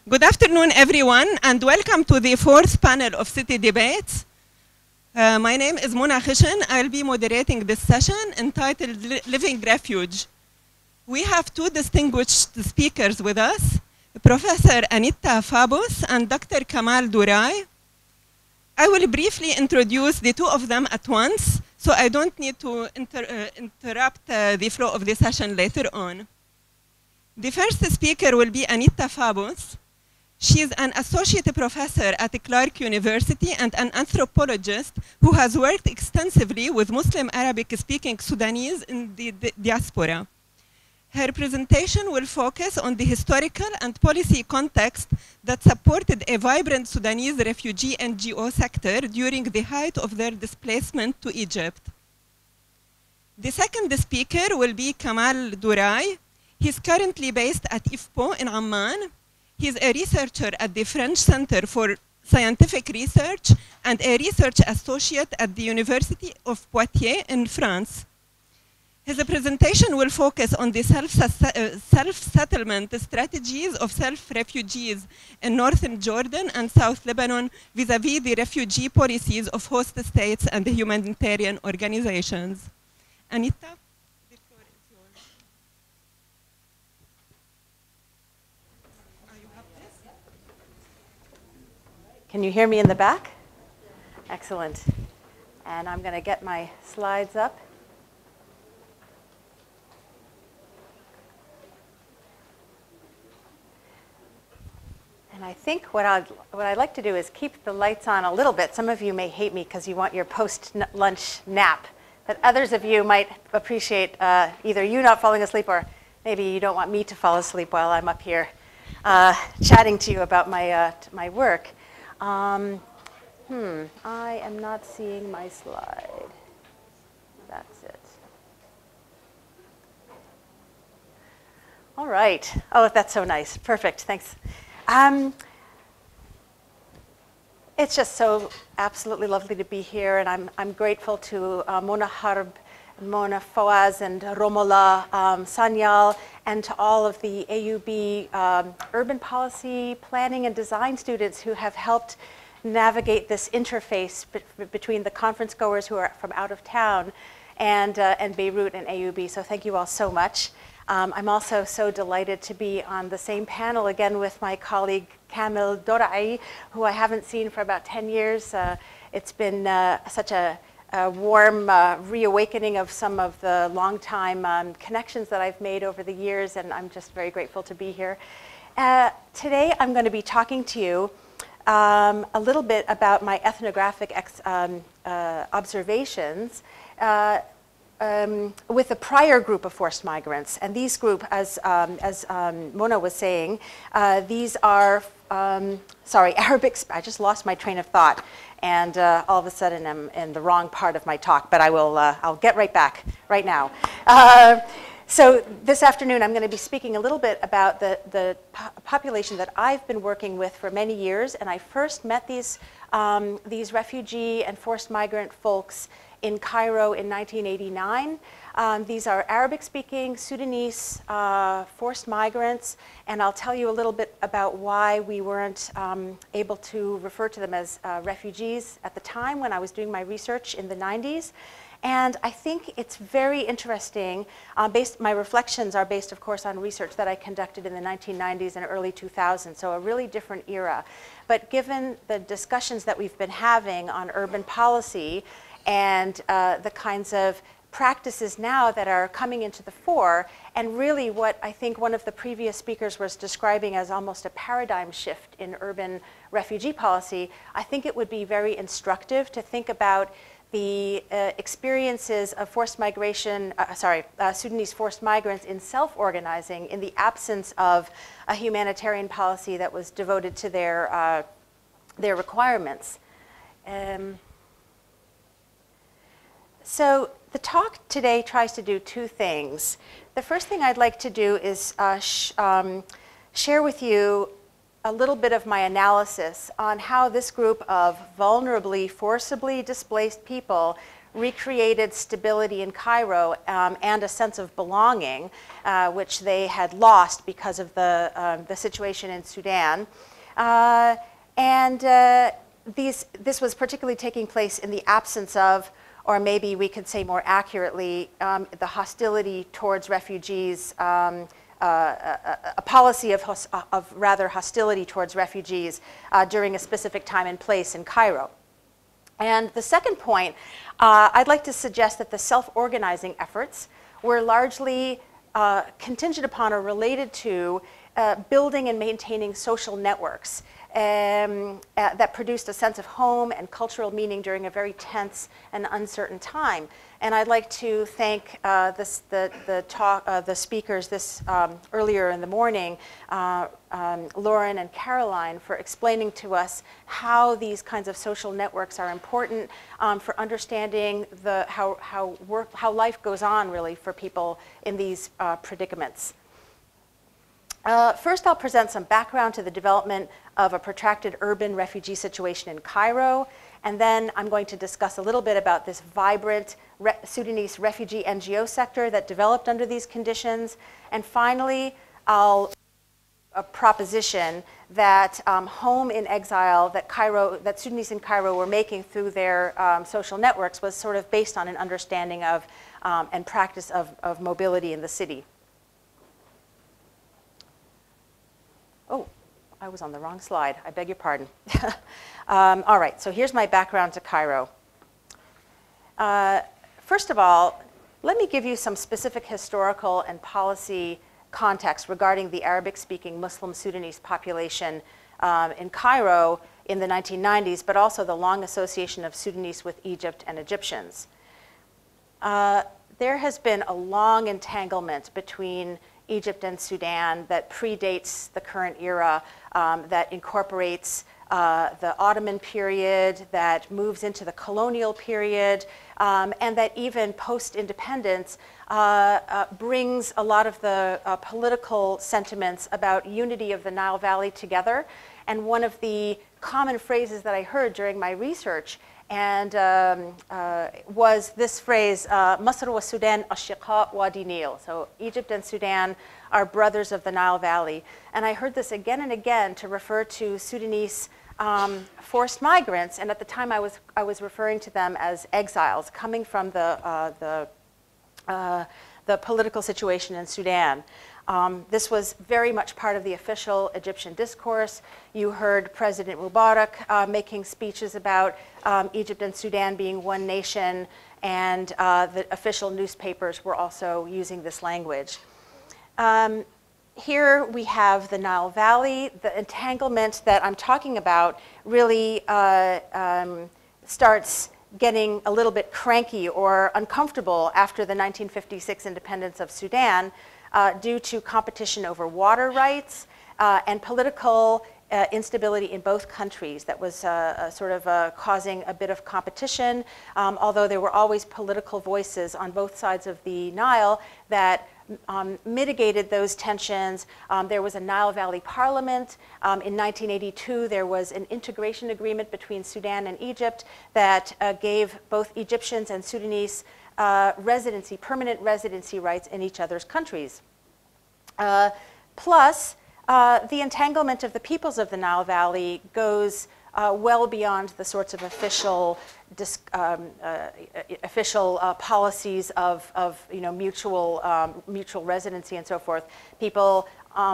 Good afternoon, everyone, and welcome to the fourth panel of City Debates. My name is Mona Khishan. I'll be moderating this session entitled Living Refuge. We have two distinguished speakers with us, Professor Anita Fabos and Dr. Kamel Dorai. I will briefly introduce the two of them at once, so I don't need to interrupt the flow of the session later on. The first speaker will be Anita Fabos. She is an associate professor at Clark University and an anthropologist who has worked extensively with Muslim Arabic-speaking Sudanese in the diaspora. Her presentation will focus on the historical and policy context that supported a vibrant Sudanese refugee NGO sector during the height of their displacement to Egypt. The second speaker will be Kamel Dorai. He's currently based at IFPO in Amman. He's a researcher at the French Center for Scientific Research and a research associate at the University of Poitiers in France. His presentation will focus on the self-settlement strategies of self-refugees in northern Jordan and South Lebanon vis-à-vis the refugee policies of host states and the humanitarian organizations. Anita? Can you hear me in the back? Excellent. And I'm going to get my slides up. And I think what I'd like to do is keep the lights on a little bit. Some of you may hate me because you want your post-lunch nap. But others of you might appreciate either you not falling asleep or maybe you don't want me to fall asleep while I'm up here chatting to you about my work. I am not seeing my slide. That's it. All right. Oh, that's so nice. Perfect. Thanks. It's just so absolutely lovely to be here, and I'm grateful to Mona Harb, Mona Fawaz, and Romola Sanyal, and to all of the AUB urban policy planning and design students who have helped navigate this interface between the conference goers who are from out of town and Beirut and AUB. So thank you all so much. I'm also so delighted to be on the same panel again with my colleague Kamel Dorai, who I haven't seen for about 10 years. It's been such a warm reawakening of some of the long-time connections that I've made over the years, and I'm just very grateful to be here. Today I'm going to be talking to you a little bit about my ethnographic observations with a prior group of forced migrants. And these group, as Mona was saying, these are, Arabic, I just lost my train of thought. And all of a sudden I'm in the wrong part of my talk, but I'll get right back right now. So this afternoon I'm going to be speaking a little bit about the population that I've been working with for many years, and I first met these refugee and forced migrant folks in Cairo in 1989. These are Arabic-speaking Sudanese forced migrants, and I'll tell you a little bit about why we weren't able to refer to them as refugees at the time when I was doing my research in the 90s. And I think it's very interesting. My reflections are based, of course, on research that I conducted in the 1990s and early 2000s, so a really different era. But given the discussions that we've been having on urban policy and the kinds of practices now that are coming into the fore, and really what I think one of the previous speakers was describing as almost a paradigm shift in urban refugee policy, I think it would be very instructive to think about the experiences of forced migration, Sudanese forced migrants in self-organizing in the absence of a humanitarian policy that was devoted to their requirements. So the talk today tries to do two things. The first thing I'd like to do is share with you a little bit of my analysis on how this group of vulnerably, forcibly displaced people recreated stability in Cairo and a sense of belonging, which they had lost because of the situation in Sudan. This was particularly taking place in the absence of, or maybe we could say more accurately, the hostility towards refugees, a policy of rather hostility towards refugees during a specific time and place in Cairo. And the second point, I'd like to suggest that the self-organizing efforts were largely contingent upon or related to building and maintaining social networks that produced a sense of home and cultural meaning during a very tense and uncertain time. And I'd like to thank the speakers this earlier in the morning, Lauren and Caroline, for explaining to us how these kinds of social networks are important for understanding how life goes on, really, for people in these predicaments. First, I'll present some background to the development of a protracted urban refugee situation in Cairo, and then I'm going to discuss a little bit about this vibrant Sudanese refugee NGO sector that developed under these conditions. And finally, I'll a proposition that home in exile that Sudanese in Cairo were making through their social networks was sort of based on an understanding of and practice of mobility in the city. Oh, I was on the wrong slide. I beg your pardon. All right, so here's my background to Cairo. First of all, let me give you some specific historical and policy context regarding the Arabic-speaking Muslim Sudanese population in Cairo in the 1990s, but also the long association of Sudanese with Egypt and Egyptians. There has been a long entanglement between Egypt and Sudan that predates the current era, that incorporates the Ottoman period, that moves into the colonial period, and that even post-independence brings a lot of the political sentiments about unity of the Nile Valley together. And one of the common phrases that I heard during my research was this phrase, Masr wa Sudan ashiqa wadi Nil. So Egypt and Sudan are brothers of the Nile Valley. And I heard this again and again to refer to Sudanese forced migrants, and at the time I was referring to them as exiles coming from the political situation in Sudan. This was very much part of the official Egyptian discourse. You heard President Mubarak making speeches about Egypt and Sudan being one nation, and the official newspapers were also using this language. Here we have the Nile Valley. The entanglement that I'm talking about really starts getting a little bit cranky or uncomfortable after the 1956 independence of Sudan due to competition over water rights and political instability in both countries that was sort of causing a bit of competition, although there were always political voices on both sides of the Nile that mitigated those tensions. There was a Nile Valley Parliament. In 1982, there was an integration agreement between Sudan and Egypt that gave both Egyptians and Sudanese permanent residency rights in each other's countries. Plus, the entanglement of the peoples of the Nile Valley goes well beyond the sorts of official policies of mutual residency and so forth. People,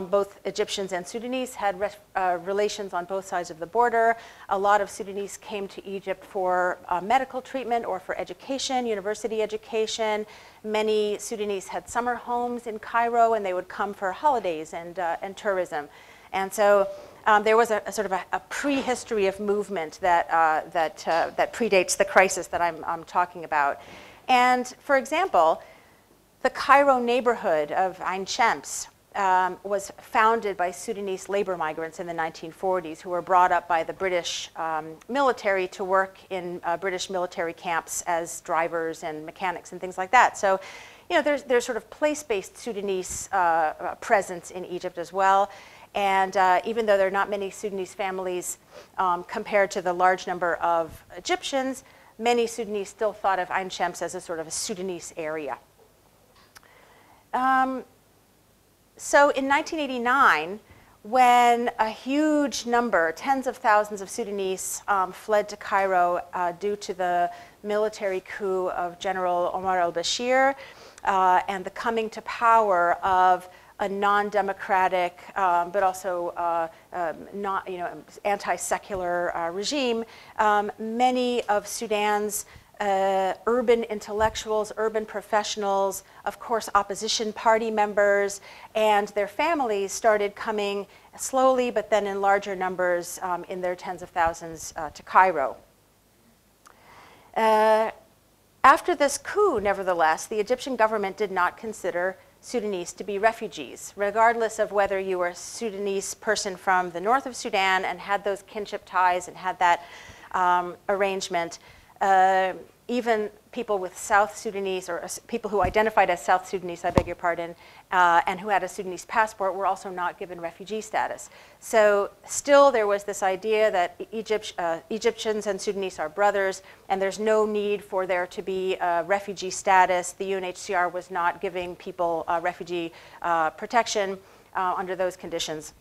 both Egyptians and Sudanese, had relations on both sides of the border. A lot of Sudanese came to Egypt for medical treatment or for education, university education. Many Sudanese had summer homes in Cairo, and they would come for holidays and tourism. And so there was a sort of a prehistory of movement that predates the crisis that I'm talking about. And for example, the Cairo neighborhood of Ain Shams was founded by Sudanese labor migrants in the 1940s who were brought up by the British military to work in British military camps as drivers and mechanics and things like that. So, there's sort of place-based Sudanese presence in Egypt as well. And even though there are not many Sudanese families compared to the large number of Egyptians, many Sudanese still thought of Ain Shams as a sort of a Sudanese area. So in 1989, when a huge number, tens of thousands of Sudanese fled to Cairo due to the military coup of General Omar al-Bashir and the coming to power of a non-democratic but also not, anti-secular regime, many of Sudan's urban intellectuals, urban professionals, of course opposition party members, and their families started coming slowly but then in larger numbers in their tens of thousands to Cairo. After this coup, nevertheless, the Egyptian government did not consider Sudanese to be refugees, regardless of whether you were a Sudanese person from the north of Sudan and had those kinship ties and had that arrangement. Even people with South Sudanese, or people who identified as South Sudanese, I beg your pardon, and who had a Sudanese passport were also not given refugee status. So still there was this idea that Egyptians and Sudanese are brothers, and there's no need for there to be refugee status. The Unhcr was not giving people refugee protection under those conditions.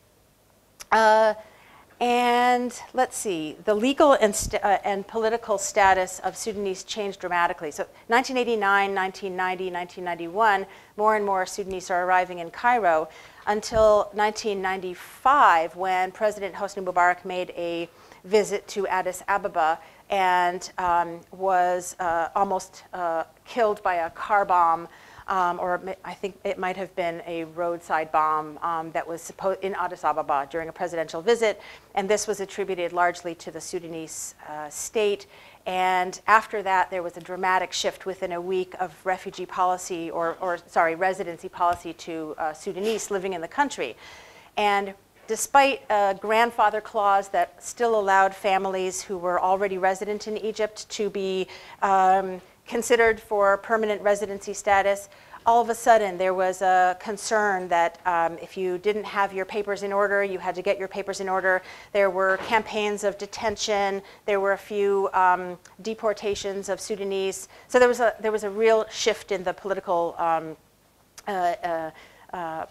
And let's see, the legal and political status of Sudanese changed dramatically. So 1989, 1990, 1991, more and more Sudanese are arriving in Cairo until 1995, when President Hosni Mubarak made a visit to Addis Ababa and was almost killed by a car bomb. Or I think it might have been a roadside bomb that was in Addis Ababa during a presidential visit. And this was attributed largely to the Sudanese state. And after that, there was a dramatic shift within a week of refugee policy, residency policy to Sudanese living in the country. And despite a grandfather clause that still allowed families who were already resident in Egypt to be considered for permanent residency status, all of a sudden there was a concern that if you didn't have your papers in order, you had to get your papers in order. There were campaigns of detention. There were a few deportations of Sudanese. So there was a real shift in the political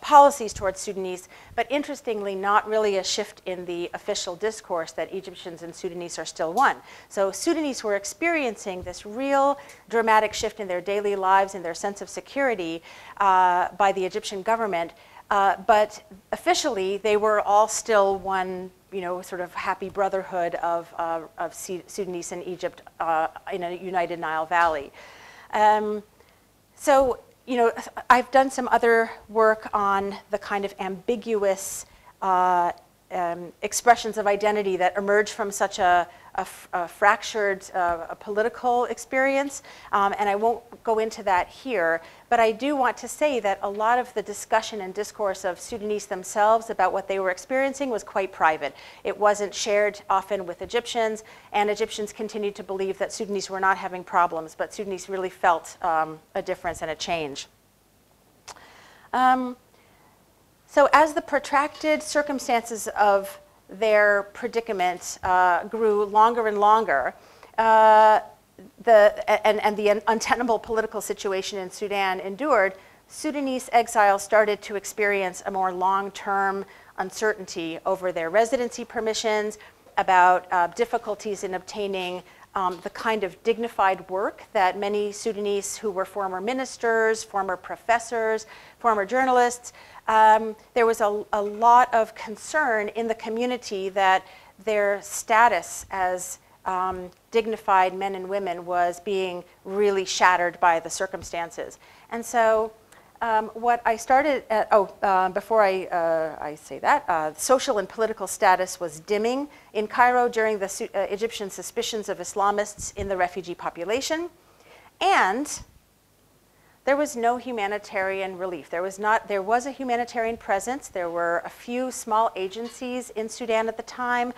policies towards Sudanese, but interestingly, not really a shift in the official discourse that Egyptians and Sudanese are still one. So Sudanese were experiencing this real dramatic shift in their daily lives and their sense of security by the Egyptian government, but officially they were all still one, sort of happy brotherhood of Sudanese and Egypt in a united Nile Valley. I've done some other work on the kind of ambiguous expressions of identity that emerge from such a fractured political experience, and I won't go into that here, but I do want to say that a lot of the discussion and discourse of Sudanese themselves about what they were experiencing was quite private. It wasn't shared often with Egyptians, and Egyptians continued to believe that Sudanese were not having problems, but Sudanese really felt a difference and a change. So as the protracted circumstances of their predicament grew longer and longer, and the untenable political situation in Sudan endured, Sudanese exiles started to experience a more long-term uncertainty over their residency permissions, about difficulties in obtaining the kind of dignified work that many Sudanese who were former ministers, former professors, former journalists, there was a lot of concern in the community that their status as dignified men and women was being really shattered by the circumstances. And so what I started at, before I say that, social and political status was dimming in Cairo during the Egyptian suspicions of Islamists in the refugee population, and there was no humanitarian relief. There was a humanitarian presence. There were a few small agencies in Sudan at the time.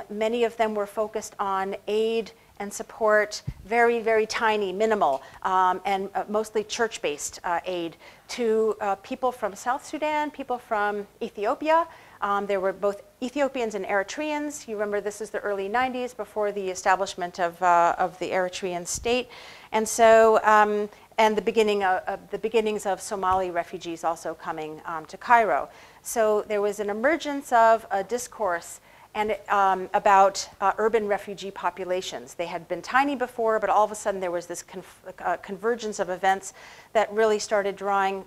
Many of them were focused on aid and support, very, very tiny, minimal, and mostly church-based aid to people from South Sudan, people from Ethiopia, There were both Ethiopians and Eritreans. You remember this is the early 90s, before the establishment of the Eritrean state. And so, and the beginnings of Somali refugees also coming to Cairo. So there was an emergence of a discourse and about urban refugee populations. They had been tiny before, but all of a sudden there was this convergence of events that really started drawing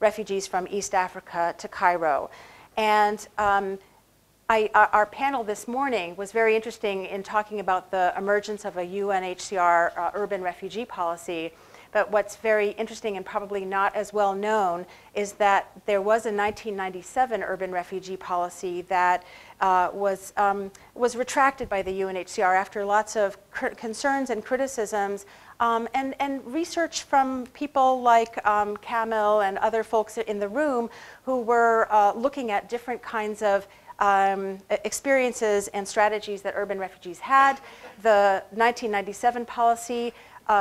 refugees from East Africa to Cairo. And our panel this morning was very interesting in talking about the emergence of a UNHCR urban refugee policy. But what's very interesting and probably not as well known is that there was a 1997 urban refugee policy that was retracted by the UNHCR after lots of concerns and criticisms and research from people like Kamel and other folks in the room who were looking at different kinds of experiences and strategies that urban refugees had. The 1997 policy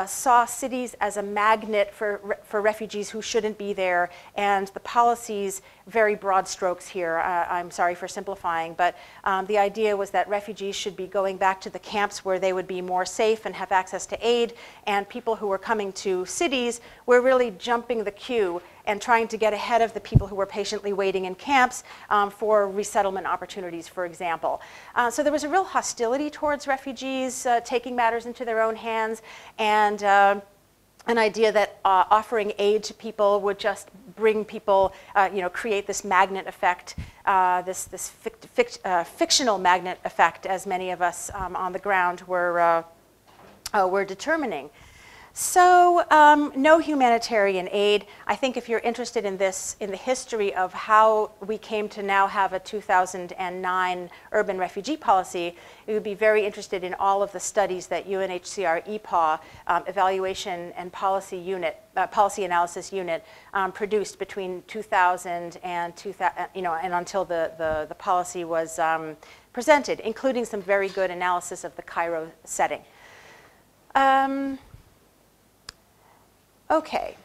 saw cities as a magnet for refugees who shouldn't be there, and the policies, very broad strokes here, I'm sorry for simplifying, but the idea was that refugees should be going back to the camps where they would be more safe and have access to aid, and people who were coming to cities were really jumping the queue and trying to get ahead of the people who were patiently waiting in camps for resettlement opportunities, for example. So there was a real hostility towards refugees taking matters into their own hands, and an idea that offering aid to people would just bring people, create this magnet effect, this fictional magnet effect, as many of us on the ground were determining. So no humanitarian aid. I think if you're interested in this, in the history of how we came to now have a 2009 urban refugee policy, you would be very interested in all of the studies that UNHCR EPAW, Evaluation and Policy Unit, Policy Analysis Unit, produced between 2000 and and until the policy was presented, including some very good analysis of the Cairo setting. Okay,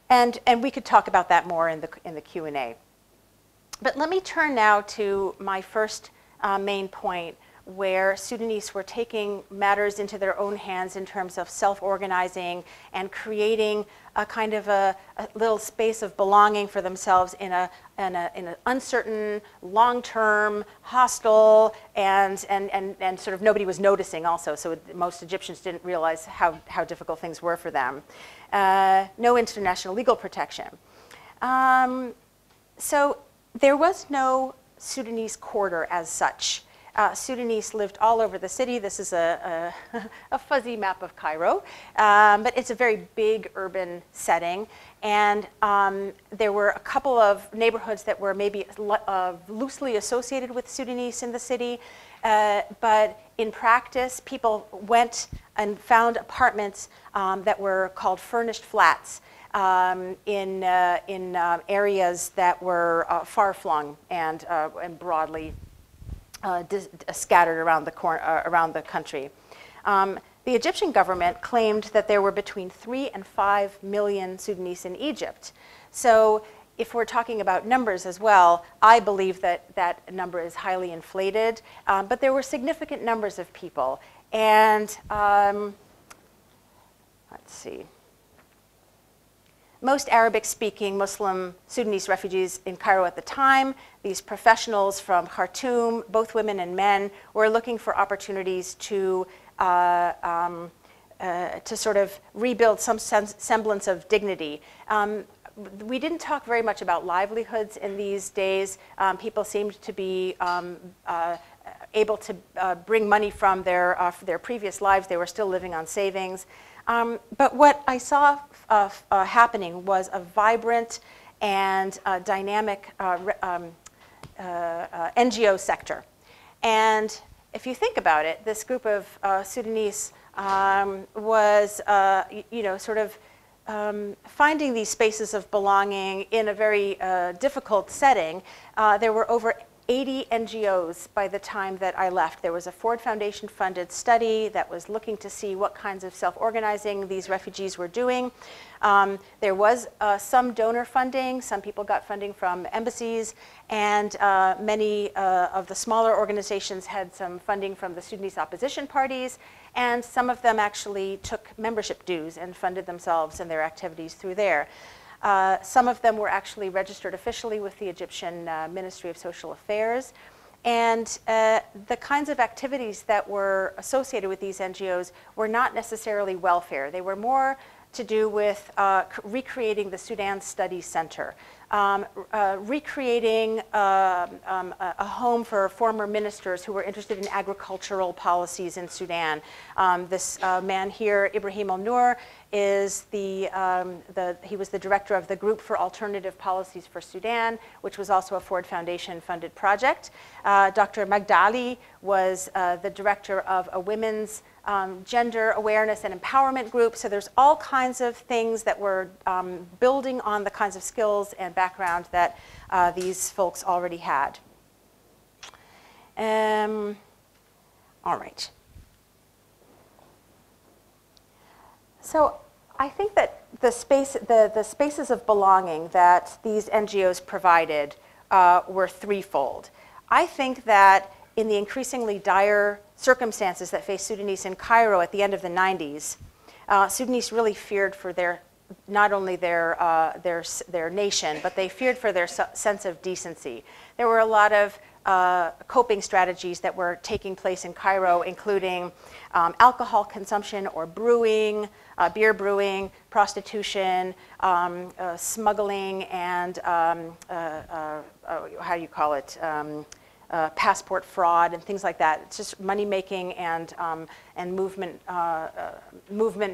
and we could talk about that more in the Q&A. But let me turn now to my first main point, where Sudanese were taking matters into their own hands in terms of self-organizing and creating a kind of a little space of belonging for themselves in an uncertain, long-term, hostile, and sort of nobody was noticing also. So most Egyptians didn't realize how difficult things were for them. No international legal protection. So there was no Sudanese quarter as such. Sudanese lived all over the city. This is a fuzzy map of Cairo, but it's a very big urban setting. And there were a couple of neighborhoods that were maybe loosely associated with Sudanese in the city. But in practice, people went and found apartments that were called furnished flats in areas that were far-flung and broadly scattered around the country. The Egyptian government claimed that there were between 3 and 5 million Sudanese in Egypt. So if we're talking about numbers as well, I believe that that number is highly inflated, but there were significant numbers of people. And let's see. Most Arabic-speaking Muslim Sudanese refugees in Cairo at the time, these professionals from Khartoum, both women and men, were looking for opportunities to sort of rebuild some semblance of dignity. We didn't talk very much about livelihoods in these days. People seemed to be able to bring money from their previous lives. They were still living on savings. But what I saw happening was a vibrant and dynamic NGO sector. And if you think about it, this group of Sudanese was, sort of finding these spaces of belonging in a very difficult setting. There were over 80 NGOs by the time that I left. There was a Ford Foundation funded study that was looking to see what kinds of self-organizing these refugees were doing. There was some donor funding. Some people got funding from embassies, and many of the smaller organizations had some funding from the Sudanese opposition parties, and some of them actually took membership dues and funded themselves and their activities through there. Some of them were actually registered officially with the Egyptian Ministry of Social Affairs. And the kinds of activities that were associated with these NGOs were not necessarily welfare. They were more to do with recreating the Sudan Studies Center, recreating a home for former ministers who were interested in agricultural policies in Sudan. This man here, Ibrahim al-Nur, is he was the director of the Group for Alternative Policies for Sudan, which was also a Ford Foundation funded project. Dr. Magdali was the director of a women's gender awareness and empowerment group. So there's all kinds of things that were building on the kinds of skills and background that these folks already had. All right. So I think that the spaces of belonging that these NGOs provided were threefold. I think that in the increasingly dire circumstances that faced Sudanese in Cairo at the end of the 90s, Sudanese really feared for not only their nation, but they feared for their sense of decency. There were a lot of coping strategies that were taking place in Cairo, including alcohol consumption or brewing, beer brewing, prostitution, smuggling, and how do you call it? Passport fraud and things like that. It's just money making and movement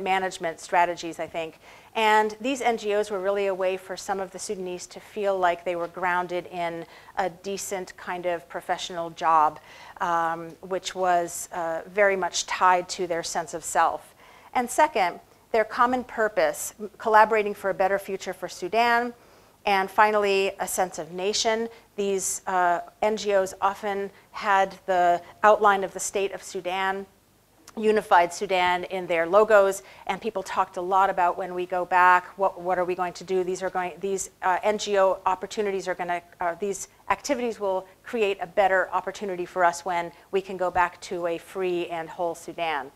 management strategies, I think. And these NGOs were really a way for some of the Sudanese to feel like they were grounded in a decent kind of professional job, which was very much tied to their sense of self. And second, their common purpose, collaborating for a better future for Sudan. And finally, a sense of nation. These NGOs often had the outline of the state of Sudan, unified Sudan, in their logos, and people talked a lot about, when we go back, what are we going to do? These NGO opportunities these activities will create a better opportunity for us when we can go back to a free and whole Sudan.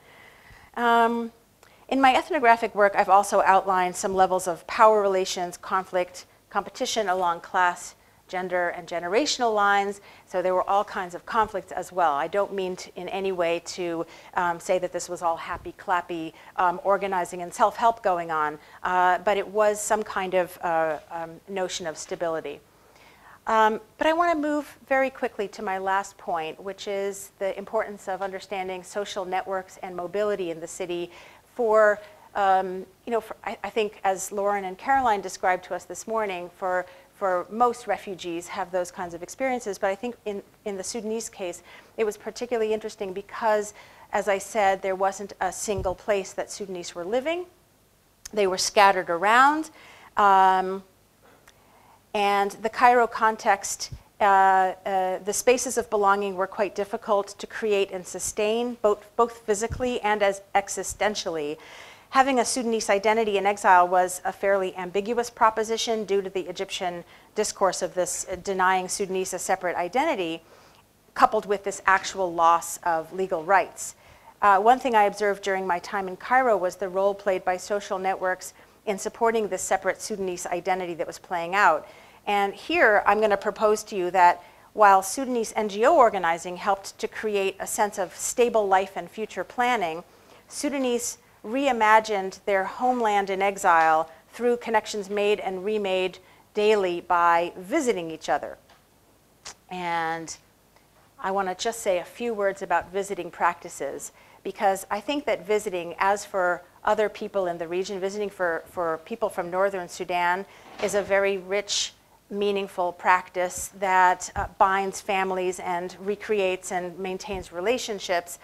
In my ethnographic work, I've also outlined some levels of power relations, conflict, competition along class, gender, and generational lines. So there were all kinds of conflicts as well. I don't mean in any way to say that this was all happy, clappy organizing and self-help going on, but it was some kind of notion of stability. But I want to move very quickly to my last point, which is the importance of understanding social networks and mobility in the city for I think, as Lauren and Caroline described to us this morning, for most refugees have those kinds of experiences. But I think in the Sudanese case, it was particularly interesting because, as I said, there wasn't a single place that Sudanese were living. They were scattered around. And the Cairo context, the spaces of belonging were quite difficult to create and sustain, both physically and as existentially. Having a Sudanese identity in exile was a fairly ambiguous proposition due to the Egyptian discourse of this denying Sudanese a separate identity, coupled with this actual loss of legal rights. One thing I observed during my time in Cairo was the role played by social networks in supporting this separate Sudanese identity that was playing out. And here I'm going to propose to you that while Sudanese NGO organizing helped to create a sense of stable life and future planning, Sudanese reimagined their homeland in exile through connections made and remade daily by visiting each other. And I want to just say a few words about visiting practices, because I think that visiting, as for other people in the region, visiting for people from northern Sudan is a very rich, meaningful practice that binds families and recreates and maintains relationships.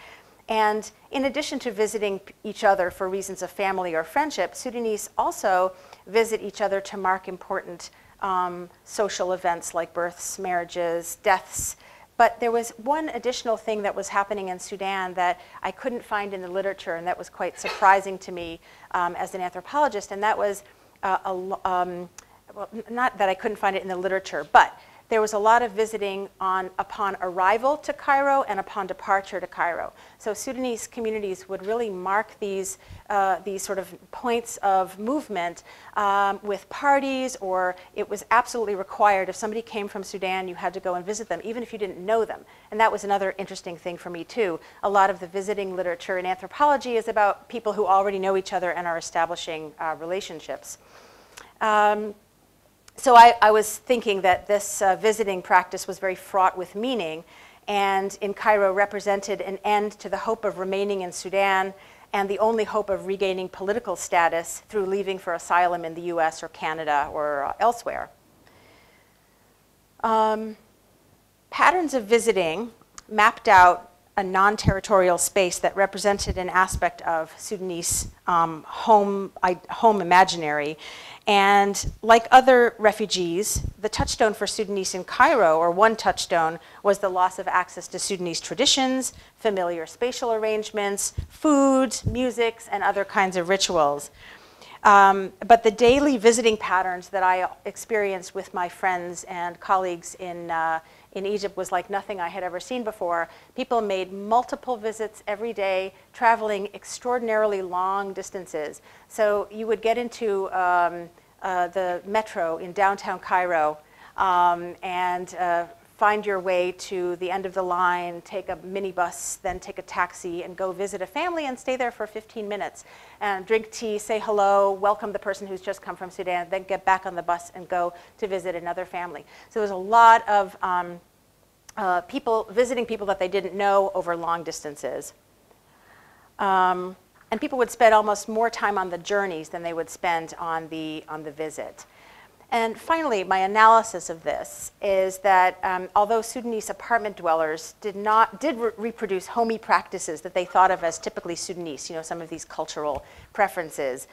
And in addition to visiting each other for reasons of family or friendship, Sudanese also visit each other to mark important social events like births, marriages, deaths. But there was one additional thing that was happening in Sudan that I couldn't find in the literature, and that was quite surprising to me as an anthropologist, and that was, well, not that I couldn't find it in the literature, but there was a lot of visiting upon arrival to Cairo and upon departure to Cairo. So Sudanese communities would really mark these sort of points of movement with parties, or it was absolutely required. If somebody came from Sudan, you had to go and visit them, even if you didn't know them. And that was another interesting thing for me, too. A lot of the visiting literature in anthropology is about people who already know each other and are establishing relationships. So I was thinking that this visiting practice was very fraught with meaning, and in Cairo represented an end to the hope of remaining in Sudan and the only hope of regaining political status through leaving for asylum in the US or Canada or elsewhere. Patterns of visiting mapped out a non-territorial space that represented an aspect of Sudanese home imaginary. And like other refugees, the touchstone for Sudanese in Cairo, or one touchstone, was the loss of access to Sudanese traditions, familiar spatial arrangements, foods, musics, and other kinds of rituals. But the daily visiting patterns that I experienced with my friends and colleagues in Egypt was like nothing I had ever seen before. People made multiple visits every day, traveling extraordinarily long distances. So you would get into the metro in downtown Cairo and find your way to the end of the line, take a minibus, then take a taxi, and go visit a family and stay there for 15 minutes. And drink tea, say hello, welcome the person who's just come from Sudan, then get back on the bus and go to visit another family. So there's a lot of people visiting people that they didn't know over long distances. And people would spend almost more time on the journeys than they would spend on the visit. And finally, my analysis of this is that although Sudanese apartment dwellers did reproduce homey practices that they thought of as typically Sudanese, you know, some of these cultural preferences,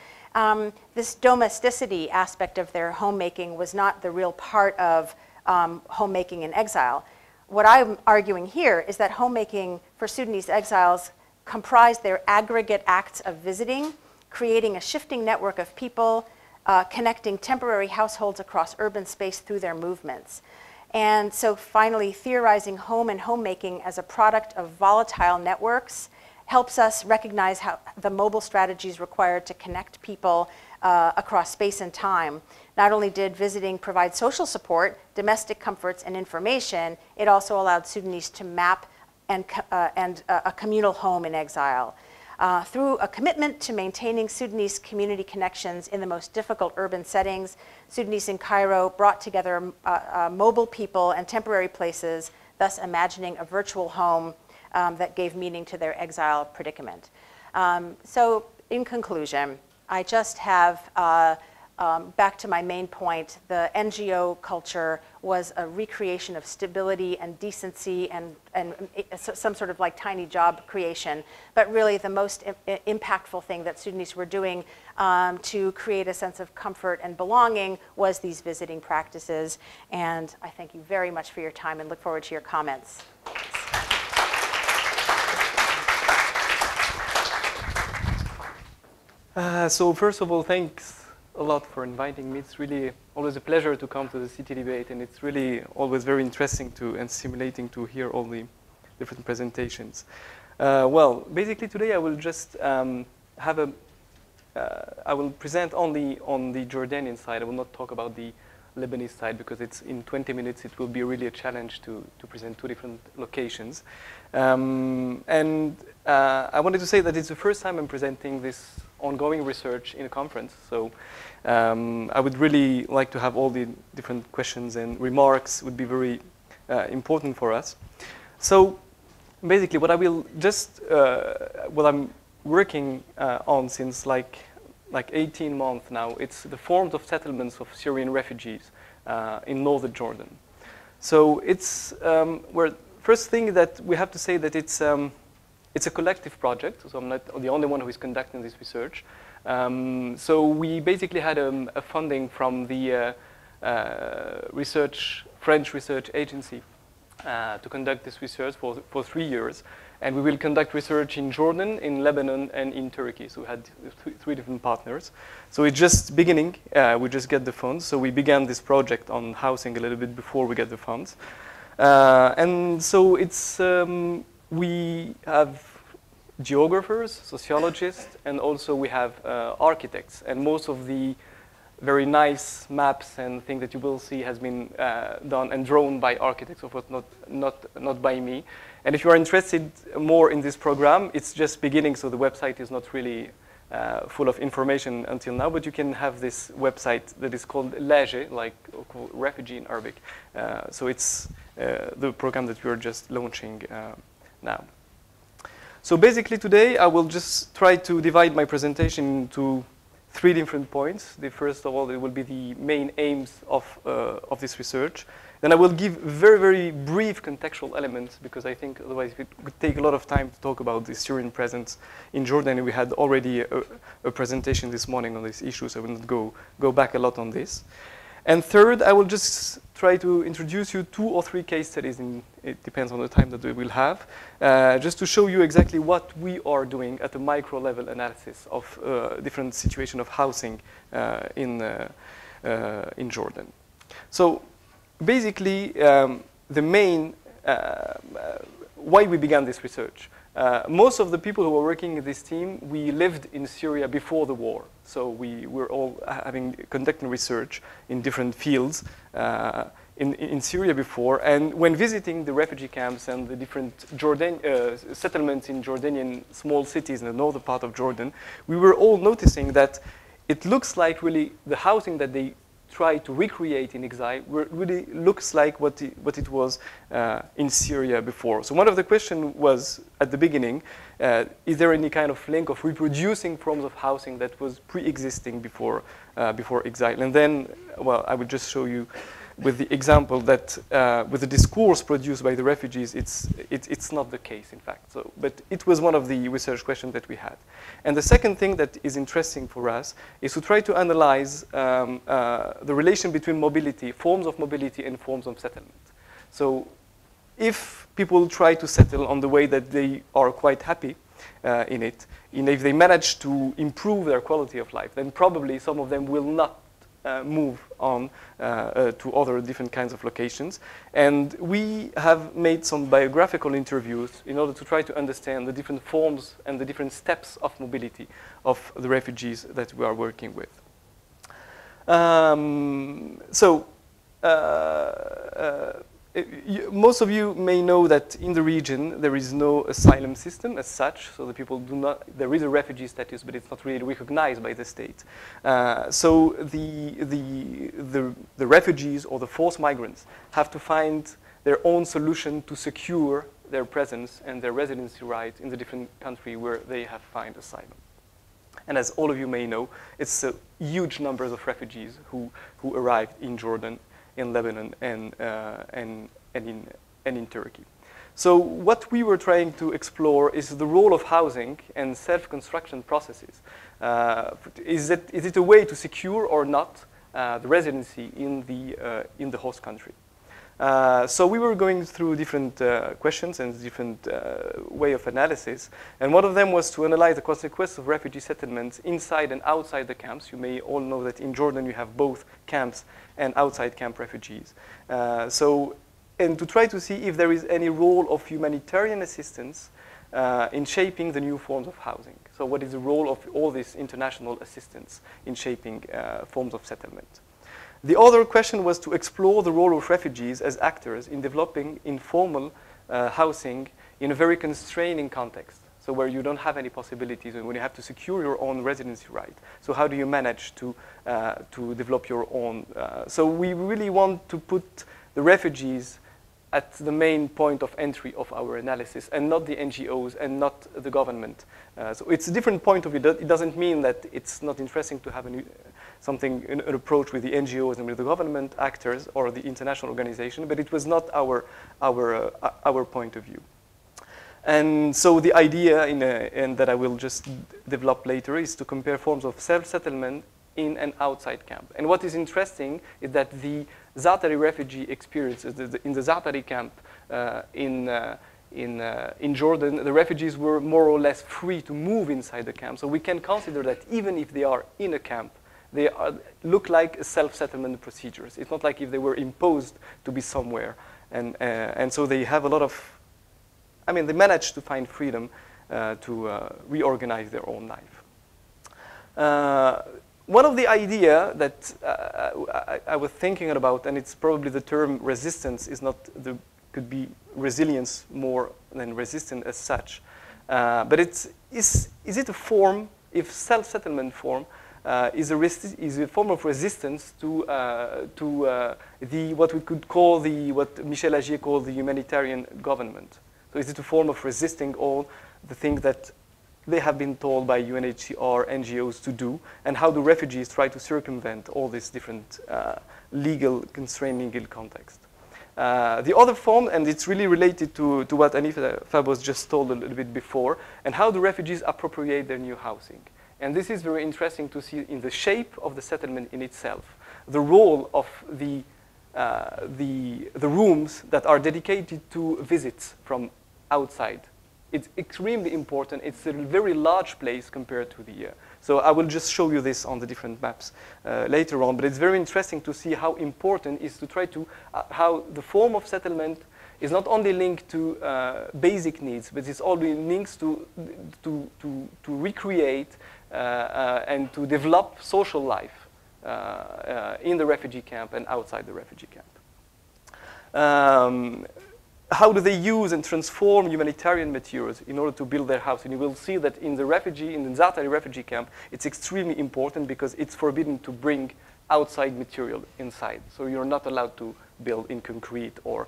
this domesticity aspect of their homemaking was not the real part of homemaking in exile. What I'm arguing here is that homemaking for Sudanese exiles comprised their aggregate acts of visiting, creating a shifting network of people, connecting temporary households across urban space through their movements. And so finally, theorizing home and homemaking as a product of volatile networks helps us recognize how the mobile strategies required to connect people across space and time. Not only did visiting provide social support, domestic comforts, and information, it also allowed Sudanese to map a communal home in exile. Through a commitment to maintaining Sudanese community connections in the most difficult urban settings, Sudanese in Cairo brought together mobile people and temporary places, thus imagining a virtual home that gave meaning to their exile predicament. So in conclusion, I just have, back to my main point, the NGO culture was a recreation of stability and decency and some sort of like tiny job creation. But really the most impactful thing that Sudanese were doing to create a sense of comfort and belonging was these visiting practices. And I thank you very much for your time and look forward to your comments. So first of all, thanks a lot for inviting me. It's really always a pleasure to come to the city debate, and it's really always very interesting and stimulating to hear all the different presentations. Well, basically today I will just I will present only on the Jordanian side. I will not talk about the Lebanese side because it's in 20 minutes. It will be really a challenge to present two different locations. I wanted to say that it's the first time I'm presenting this ongoing research in a conference. So I would really like to have all the different questions and remarks would be very important for us. So basically what I will just, what I'm working on since like 18 months now, it's the forms of settlements of Syrian refugees in northern Jordan. So it's, first thing that we have to say that it's a collective project, so I'm not the only one who is conducting this research. So we basically had a funding from the French research agency to conduct this research for 3 years. And we will conduct research in Jordan, in Lebanon, and in Turkey. So we had three different partners. So it's just beginning. We just get the funds. So we began this project on housing a little bit before we get the funds. And so it's, we have geographers, sociologists, and also we have architects. And most of the very nice maps and things that you will see has been done and drawn by architects, of course, not by me. And if you are interested more in this program, it's just beginning, so the website is not really full of information until now, but you can have this website that is called Lage, like Refugee in Arabic. So it's the program that we are just launching now. So basically today, I will just try to divide my presentation into 3 different points. The first of all, it will be the main aims of this research. Then I will give very, very brief contextual elements, because I think otherwise it would take a lot of time to talk about the Syrian presence in Jordan. We had already a presentation this morning on this issue, so I will not go back a lot on this. And third, I will just try to introduce you 2 or 3 case studies, it depends on the time that we will have, just to show you exactly what we are doing at the micro level analysis of different situation of housing in Jordan. So basically, the main, why we began this research. Most of the people who are working in this team, we lived in Syria before the war. So we were all conducting research in different fields in Syria before. And when visiting the refugee camps and the different settlements in Jordanian small cities in the northern part of Jordan, we were all noticing that it looks like really the housing that they try to recreate in exile really looks like what it was in Syria before. So one of the questions was at the beginning, is there any kind of link of reproducing forms of housing that was pre-existing before exile? And then, well, I would just show you with the example that with the discourse produced by the refugees, it's not the case, in fact. So, but it was one of the research questions that we had. And the second thing that is interesting for us is to try to analyze the relation between mobility, forms of mobility and forms of settlement. So if people try to settle on the way that they are quite happy in it, and if they manage to improve their quality of life, then probably some of them will not move on to other different kinds of locations. And we have made some biographical interviews in order to try to understand the different forms and the different steps of mobility of the refugees that we are working with. Most of you may know that in the region there is no asylum system as such, so the people do not, there is a refugee status, but it's not really recognized by the state. So the refugees or the forced migrants have to find their own solution to secure their presence and their residency right in the different country where they have found asylum. And as all of you may know, it's huge numbers of refugees who arrived in Jordan, in Lebanon, and in Turkey. So what we were trying to explore is the role of housing and self-construction processes. Is it a way to secure or not the residency in the host country? So we were going through different questions and different way of analysis. And one of them was to analyze the consequences of refugee settlements inside and outside the camps. You may all know that in Jordan you have both camps and outside camp refugees. And to try to see if there is any role of humanitarian assistance in shaping the new forms of housing. So what is the role of all this international assistance in shaping forms of settlement? The other question was to explore the role of refugees as actors in developing informal housing in a very constraining context. So where you don't have any possibilities and when you have to secure your own residency right. So how do you manage to develop your own? So we really want to put the refugees at the main point of entry of our analysis and not the NGOs and not the government. So it's a different point of view. It doesn't mean that it's not interesting to have an approach with the NGOs and with the government actors or the international organization, but it was not our point of view. And so the idea, and that I will just develop later, is to compare forms of self-settlement in and outside camp. And what is interesting is that the Zaatari refugee experiences in the Zaatari camp in Jordan, the refugees were more or less free to move inside the camp. So we can consider that even if they are in a camp, they look like self-settlement procedures. It's not like if they were imposed to be somewhere. And so they have a lot of, I mean, they manage to find freedom to reorganize their own life. One of the idea that I was thinking about, and it's probably the term resistance is not could be resilience more than resistance as such. But is it a form, if self-settlement form, is a form of resistance to what we could call what Michel Agier called the humanitarian government. So is it a form of resisting all the things that they have been told by UNHCR, NGOs to do, and how the refugees try to circumvent all these different legal, constrained legal context. The other form, and it's really related to what Anita Fabos just told a little bit before, and how the refugees appropriate their new housing. And this is very interesting to see in the shape of the settlement in itself, the role of the rooms that are dedicated to visits from outside. It's extremely important. It's a very large place compared to the so I will just show you this on the different maps later on, but it's very interesting to see how important it is to try to, how the form of settlement is not only linked to basic needs, but it's also linked to recreate and to develop social life in the refugee camp and outside the refugee camp. How do they use and transform humanitarian materials in order to build their house? And you will see that in the Zaatari refugee camp, it's extremely important because it's forbidden to bring outside material inside. So you're not allowed to build in concrete or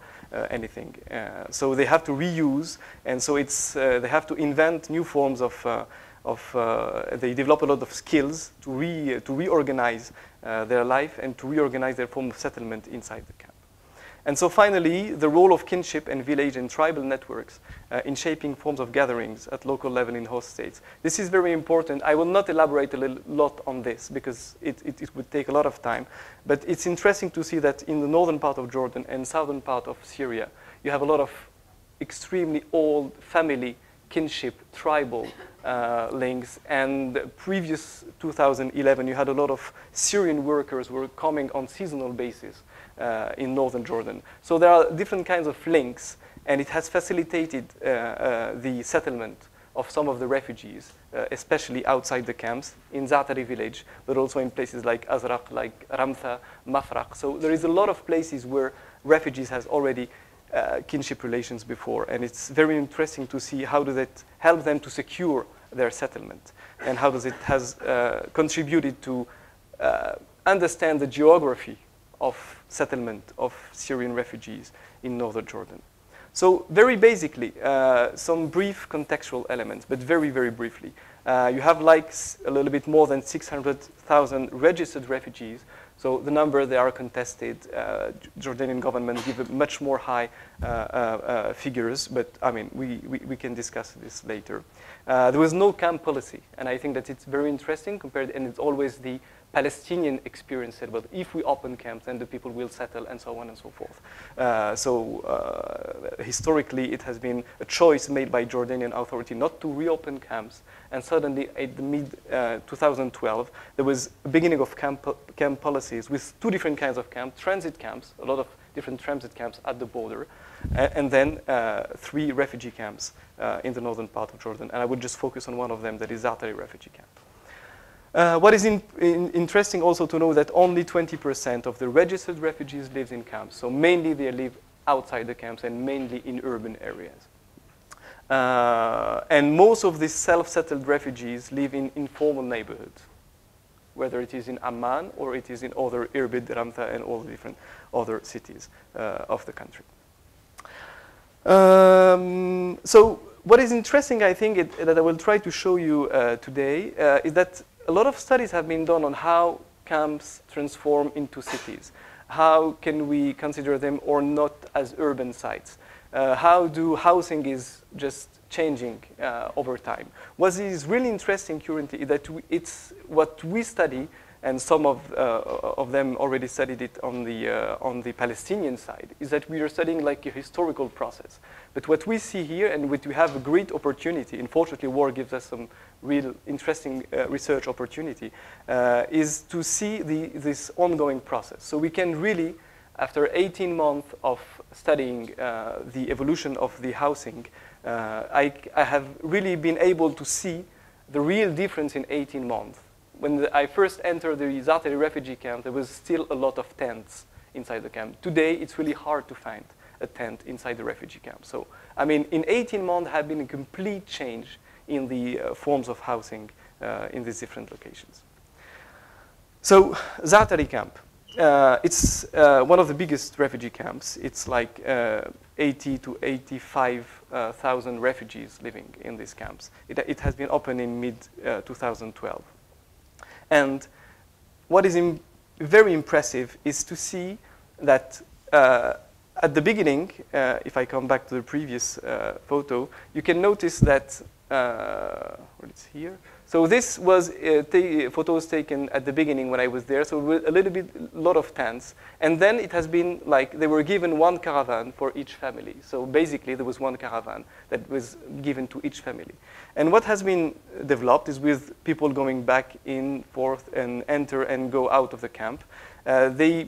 anything. So they have to reuse, and so they have to invent new forms they develop a lot of skills to reorganize their life and to reorganize their form of settlement inside the camp. And so finally, the role of kinship and village and tribal networks in shaping forms of gatherings at local level in host states. This is very important. I will not elaborate a lot on this because it would take a lot of time. But it's interesting to see that in the northern part of Jordan and southern part of Syria, you have a lot of extremely old family kinship, tribal links. And previous 2011, you had a lot of Syrian workers who were coming on seasonal basis in northern Jordan. So there are different kinds of links, and it has facilitated the settlement of some of the refugees, especially outside the camps, in Zaatari village, but also in places like Azraq, like Ramtha, Mafraq. So there is a lot of places where refugees has already kinship relations before, and it's very interesting to see how does it help them to secure their settlement, and how does it has contributed to understand the geography of settlement of Syrian refugees in northern Jordan. So very basically, some brief contextual elements, but very, very briefly. You have like a little bit more than 600,000 registered refugees. So the number, they are contested. Jordanian government give much more high figures, but I mean, we can discuss this later. There was no camp policy, and I think that it's very interesting compared, and it's always the Palestinian experience said, well, if we open camps, then the people will settle, and so on and so forth. Historically, it has been a choice made by Jordanian authority not to reopen camps, and suddenly at the mid-2012, there was a beginning of camp policies with two different kinds of camps, transit camps, a lot of different transit camps at the border, and then 3 refugee camps in the northern part of Jordan. And I would just focus on one of them, that is Zaatari refugee camp. What is interesting also to know that only 20% of the registered refugees live in camps. So mainly they live outside the camps and mainly in urban areas. And most of these self-settled refugees live in informal neighborhoods, whether it is in Amman or it is in other Irbid, Ramtha, and all the different other cities of the country. So what is interesting, I think, that I will try to show you today is that a lot of studies have been done on how camps transform into cities. How can we consider them or not as urban sites? How do housing is just changing over time? What is really interesting currently is that it's what we study and some of them already studied it on the Palestinian side, is that we are studying like a historical process. But what we see here, and what we have a great opportunity, unfortunately war gives us some real interesting research opportunity, is to see this ongoing process. So we can really, after 18 months of studying the evolution of the housing, I have really been able to see the real difference in 18 months. When I first entered the Zaatari refugee camp, there was still a lot of tents inside the camp. Today, it's really hard to find a tent inside the refugee camp. So, I mean, in 18 months have been a complete change in the forms of housing in these different locations. So, Zaatari camp. It's one of the biggest refugee camps. It's like 80 to 85,000 refugees living in these camps. It has been opened in mid-2012. And what is very impressive is to see that at the beginning, if I come back to the previous photo, you can notice that, it's here. So this was photos taken at the beginning when I was there, so a lot of tents. And then it has been like they were given one caravan for each family. So basically there was one caravan that was given to each family. And what has been developed is with people going back in, forth, and enter and go out of the camp.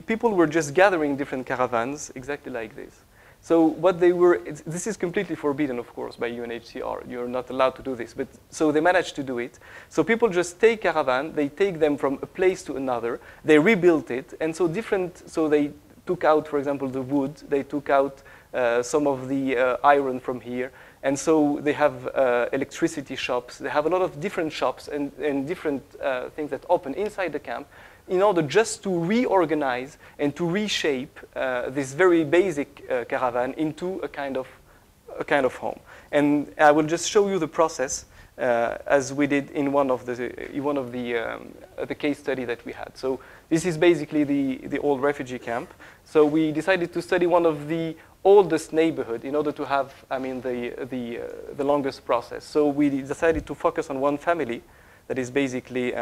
People were just gathering different caravans exactly like this. So what they were, this is completely forbidden, of course, by Unhcr. You're not allowed to do this. But so they managed to do it. So people just take caravan, they take them from a place to another, they rebuilt it, and so they took out, for example, the wood, they took out some of the iron from here, and so they have electricity shops, they have a lot of different shops and different things that open inside the camp, in order just to reorganize and to reshape this very basic caravan into a kind of home. And I will just show you the process as we did in one of the case study that we had. So this is basically the old refugee camp. So we decided to study one of the oldest neighborhood in order to have, I mean, the longest process. So we decided to focus on one family that is basically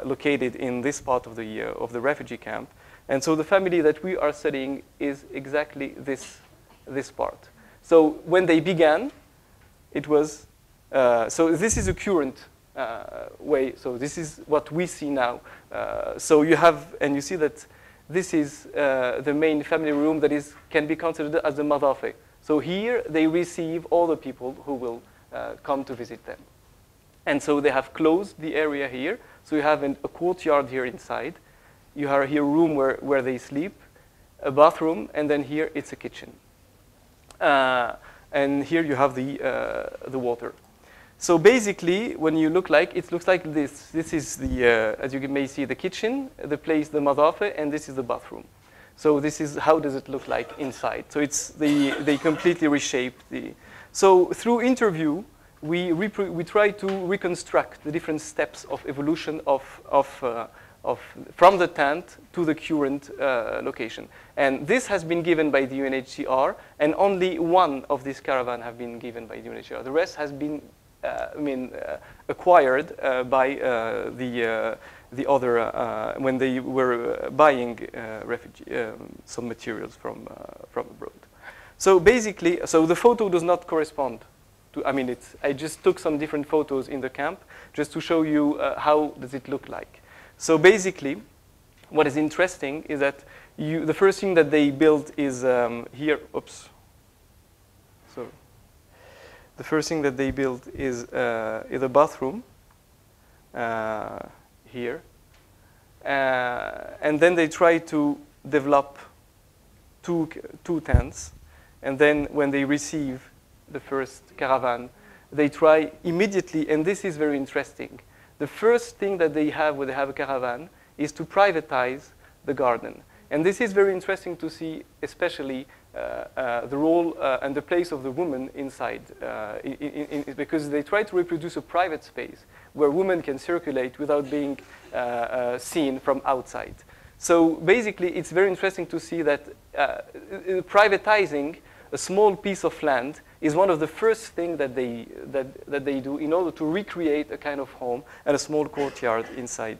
located in this part of the refugee camp. And so the family that we are studying is exactly this part. So when they began, it was, so this is a current way. So this is what we see now. So you have, and you see that this is the main family room that can be considered as the madafe. So here they receive all the people who will come to visit them. And so they have closed the area here. So you have a courtyard here inside. You have here a room where they sleep, a bathroom, and then here it's a kitchen. And here you have the water. So basically, when you look like, it looks like this. This is the, as you may see, the kitchen, the place, the madafe, and this is the bathroom. So this is, how does it look like inside? So it's, they completely reshaped the, so through interview, we try to reconstruct the different steps of evolution from the tent to the current location. And this has been given by the Unhcr, and only one of these caravans have been given by the Unhcr. The rest has been acquired by the other when they were buying some materials from abroad. So basically, so the photo does not correspond to, I mean, I just took some different photos in the camp just to show you how does it look like. So basically, what is interesting is that the first thing that they built is here. Oops. So the first thing that they built is a bathroom here, and then they try to develop two tents, and then when they receive the first caravan, they try immediately, and this is very interesting. The first thing that they have when they have a caravan is to privatize the garden. And this is very interesting to see, especially the role and the place of the woman inside, because they try to reproduce a private space where women can circulate without being seen from outside. So basically, it's very interesting to see that privatizing a small piece of land is one of the first things that they do in order to recreate a kind of home and a small courtyard inside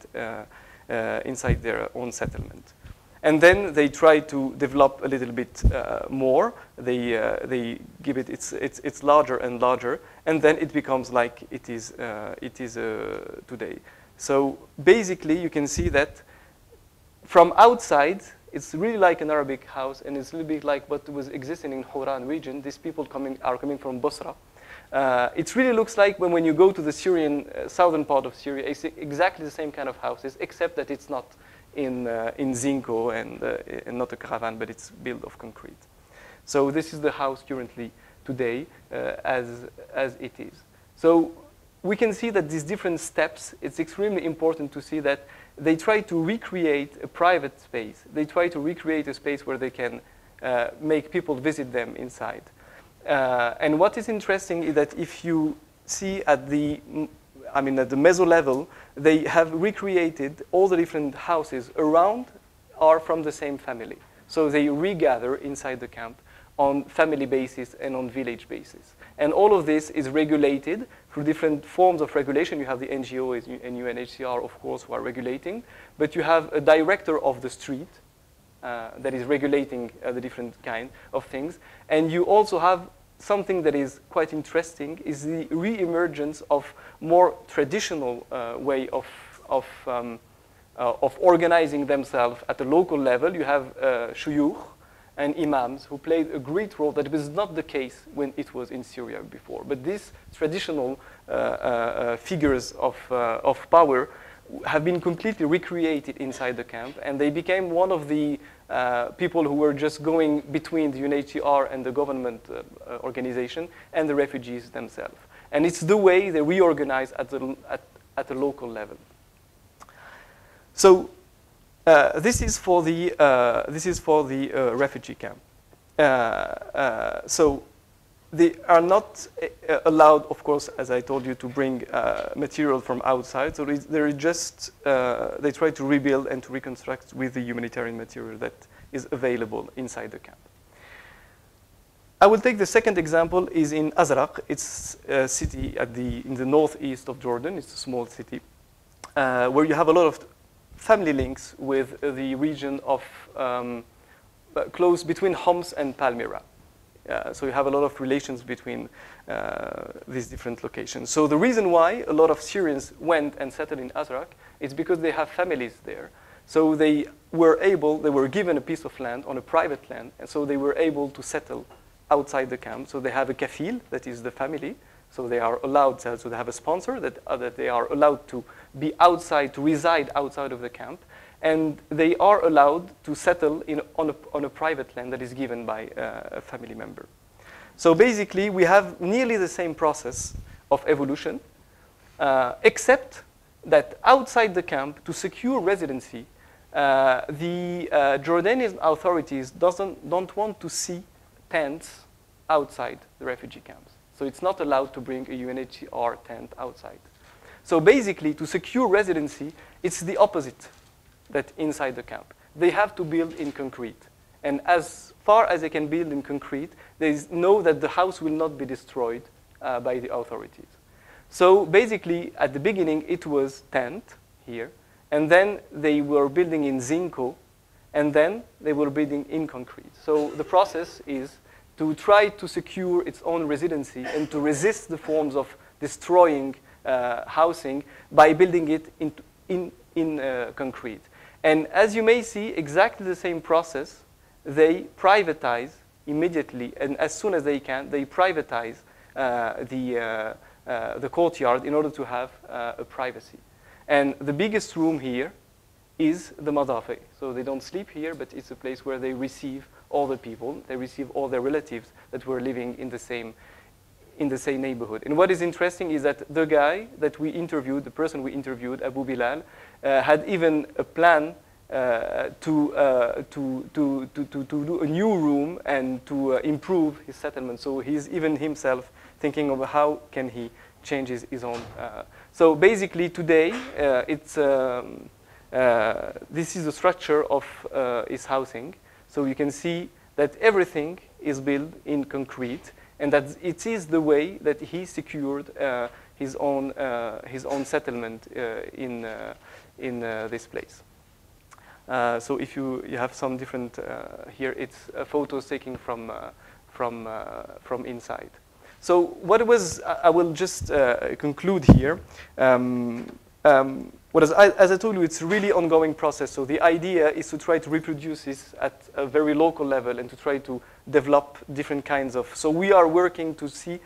inside their own settlement. And then they try to develop a little bit more. They give it it's larger and larger, and then it becomes like it is today. So basically, you can see that from outside, it's really like an Arabic house, and it's a little bit like what was existing in Hawran region. These people are coming from Basra. It really looks like when you go to the Syrian southern part of Syria, it's exactly the same kind of houses, except that it's not in zinco and not a caravan, but it's built of concrete. So this is the house currently today as it is. So we can see that these different steps, it's extremely important to see that they try to recreate a private space. They try to recreate a space where they can make people visit them inside. And what is interesting is that if you see at the meso level, they have recreated all the different houses around are from the same family. So they regather inside the camp on family basis and on village basis. And all of this is regulated through different forms of regulation. You have the NGOs and Unhcr, of course, who are regulating. But you have a director of the street that is regulating the different kind of things. And you also have something that is quite interesting is the re-emergence of more traditional way of organizing themselves at a local level. You have shuyukh and imams who played a great role that was not the case when it was in Syria before. But these traditional figures of power have been completely recreated inside the camp, and they became one of the people who were just going between the Unhcr and the government organization and the refugees themselves. And it's the way they reorganize at the local level. So this is for the refugee camp. So they are not allowed, of course, as I told you, to bring material from outside. So they try to rebuild and to reconstruct with the humanitarian material that is available inside the camp. I will take the second example is in Azraq. It's a city in the northeast of Jordan. It's a small city where you have a lot of family links with the region of close between Homs and Palmyra. So you have a lot of relations between these different locations. So the reason why a lot of Syrians went and settled in Azraq is because they have families there. So they were given a piece of land on a private land, and so they were able to settle outside the camp. So they have a kafil, that is the family. So they are allowed, so they have a sponsor that they are allowed to be outside, to reside outside of the camp. And they are allowed to settle on a private land that is given by a family member. So basically, we have nearly the same process of evolution, except that outside the camp, to secure residency, the Jordanian authorities don't want to see tents outside the refugee camps. So it's not allowed to bring a Unhcr tent outside. So basically, to secure residency, it's the opposite that inside the camp. They have to build in concrete. And as far as they can build in concrete, they know that the house will not be destroyed by the authorities. So basically, at the beginning, it was tent here. And then they were building in zinco. And then they were building in concrete. So the process is to try to secure its own residency and to resist the forms of destroying housing by building it in concrete. And as you may see, exactly the same process, they privatize immediately, and as soon as they can, they privatize the courtyard in order to have a privacy. And the biggest room here is the madafi. So they don't sleep here, but it's a place where they receive all the people. They receive all their relatives that were living in the same neighborhood. And what is interesting is that the guy that we interviewed, the person we interviewed, Abu Bilal, had even a plan to do a new room and to improve his settlement. So he's even himself thinking of how can he change his own. So basically today, this is the structure of his housing. So you can see that everything is built in concrete, and that it is the way that he secured his own settlement in in this place. So if you have some different, here it's photos taken from inside. So what was, I will just conclude here. As I told you, it's a really ongoing process. So the idea is to try to reproduce this at a very local level and to try to develop different kinds of, so we are working to see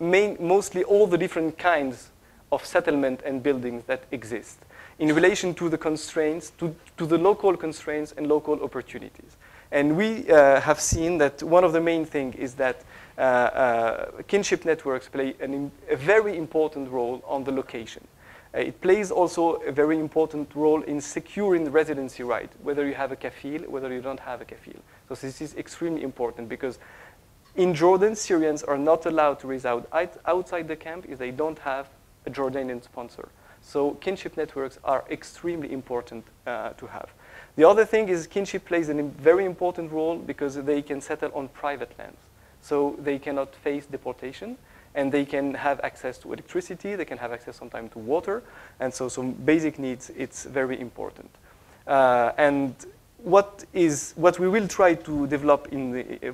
mostly all the different kinds of settlement and buildings that exist in relation to the constraints, to the local constraints and local opportunities. And we have seen that one of the main things is that kinship networks play a very important role on the location. It plays also a very important role in securing the residency right, whether you have a kafil, whether you don't have a kafil. So this is extremely important because in Jordan, Syrians are not allowed to reside outside the camp if they don't have a Jordanian sponsor. So kinship networks are extremely important to have. The other thing is kinship plays a very important role because they can settle on private lands. So they cannot face deportation, and they can have access to electricity, they can have access sometimes to water, and so some basic needs, it's very important. And what we will try to develop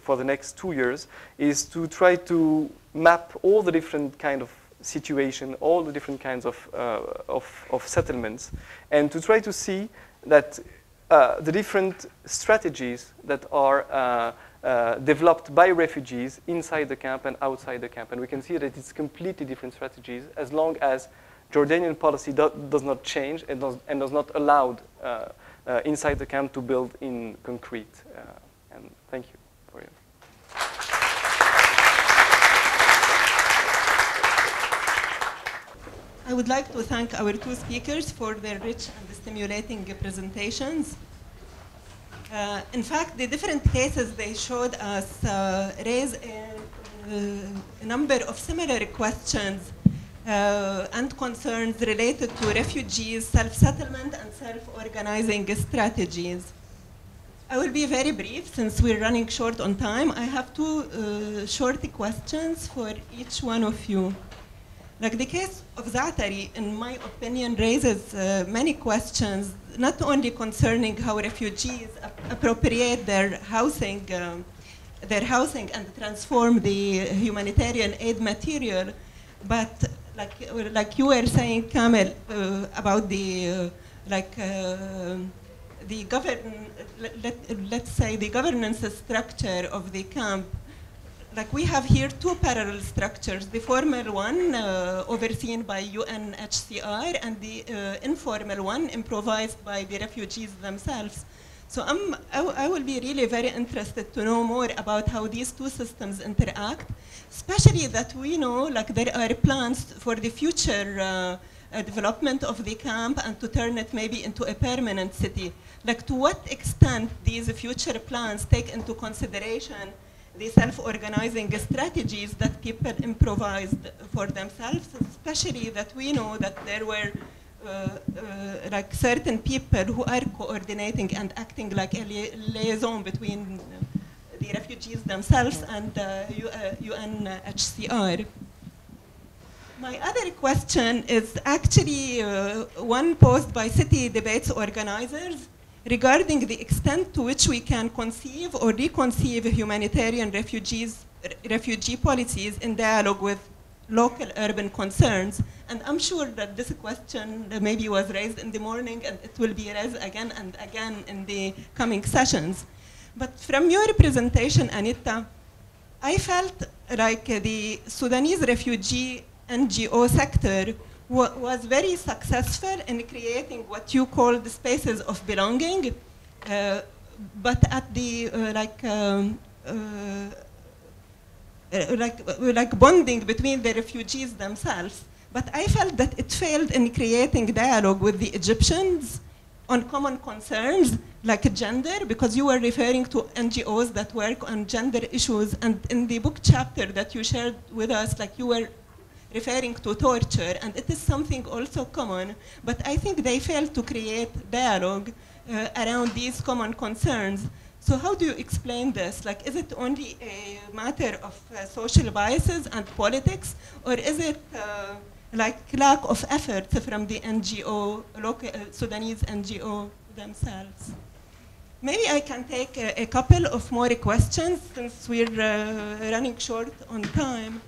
for the next 2 years is to try to map all the different kind of situation, all the different kinds of settlements, and to try to see that the different strategies that are developed by refugees inside the camp and outside the camp. And we can see that it's completely different strategies as long as Jordanian policy does not change and does not allow inside the camp to build in concrete. And thank you for you. I would like to thank our two speakers for their rich and stimulating presentations. In fact, the different cases they showed us raise a number of similar questions and concerns related to refugees, self-settlement, and self-organizing strategies. I will be very brief since we're running short on time. I have two short questions for each one of you. Like the case of Zaatari, in my opinion, raises many questions, not only concerning how refugees appropriate their housing and transform the humanitarian aid material, but like you were saying, Kamel, about the let's say the governance structure of the camp. Like we have here two parallel structures, the formal one overseen by Unhcr and the informal one improvised by the refugees themselves. So I will be really very interested to know more about how these two systems interact, especially that we know like there are plans for the future development of the camp and to turn it maybe into a permanent city. Like to what extent these future plans take into consideration the self-organizing strategies that people improvised for themselves, especially that we know that there were like certain people who are coordinating and acting like a liaison between the refugees themselves and Unhcr. My other question is actually one posed by city debates organizers regarding the extent to which we can conceive or reconceive humanitarian refugee policies in dialogue with local urban concerns. And I'm sure that this question maybe was raised in the morning and it will be raised again and again in the coming sessions. But from your presentation, Anita, I felt like the Sudanese refugee NGO sector was very successful in creating what you call the spaces of belonging, but at the like bonding between the refugees themselves. But I felt that it failed in creating dialogue with the Egyptians on common concerns like gender, because you were referring to NGOs that work on gender issues, and in the book chapter that you shared with us, like you were referring to torture, and it is something also common, but I think they failed to create dialogue around these common concerns. So how do you explain this? Like, is it only a matter of social biases and politics, or is it like lack of effort from the NGO, local Sudanese NGO themselves. Maybe I can take a couple of more questions since we're running short on time.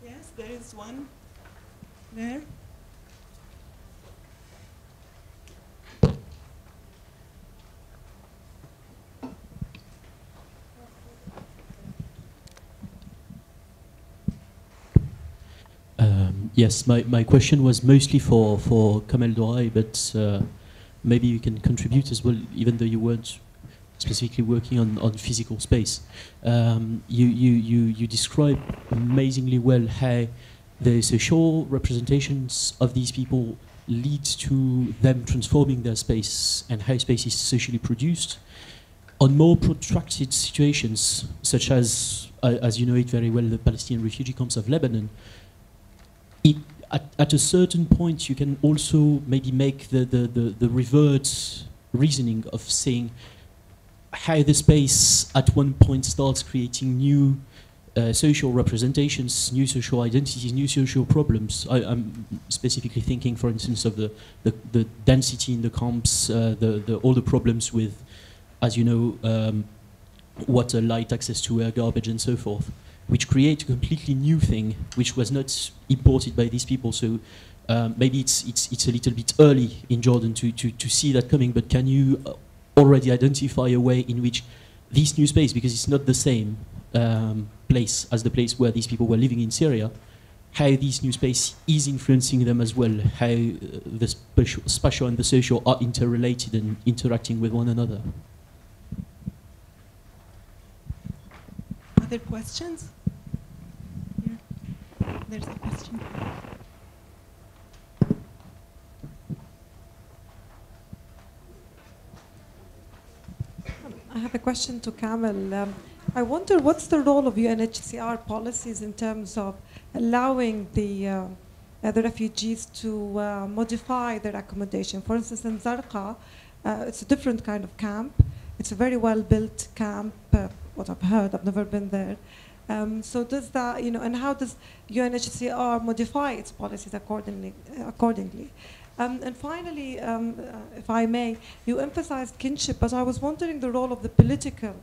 Yes, there is one there. Yes, my question was mostly for Kamel Dorai, but maybe you can contribute as well, even though you weren't specifically working on physical space. You describe amazingly well how the social representations of these people lead to them transforming their space and how space is socially produced. On more protracted situations, such as you know it very well, the Palestinian refugee camps of Lebanon, at a certain point, you can also maybe make the reverse reasoning of saying how the space at one point starts creating new social representations, new social identities, new social problems. I'm specifically thinking, for instance, of the density in the camps, all the problems with, as you know, water, light, access to air, garbage, and so forth, which create a completely new thing, which was not imported by these people. So maybe it's a little bit early in Jordan to see that coming, but can you already identify a way in which this new space, because it's not the same place as the place where these people were living in Syria, how this new space is influencing them as well, how the spatial and the social are interrelated and interacting with one another? Other questions? Here. There's a question. I have a question to Kamel. I wonder what's the role of UNHCR policies in terms of allowing the refugees to modify their accommodation. For instance, in Zarqa, it's a different kind of camp. It's a very well-built camp. What I've heard, I've never been there. So does that, and how does UNHCR modify its policies accordingly? And finally, if I may, you emphasized kinship, but I was wondering the role of the political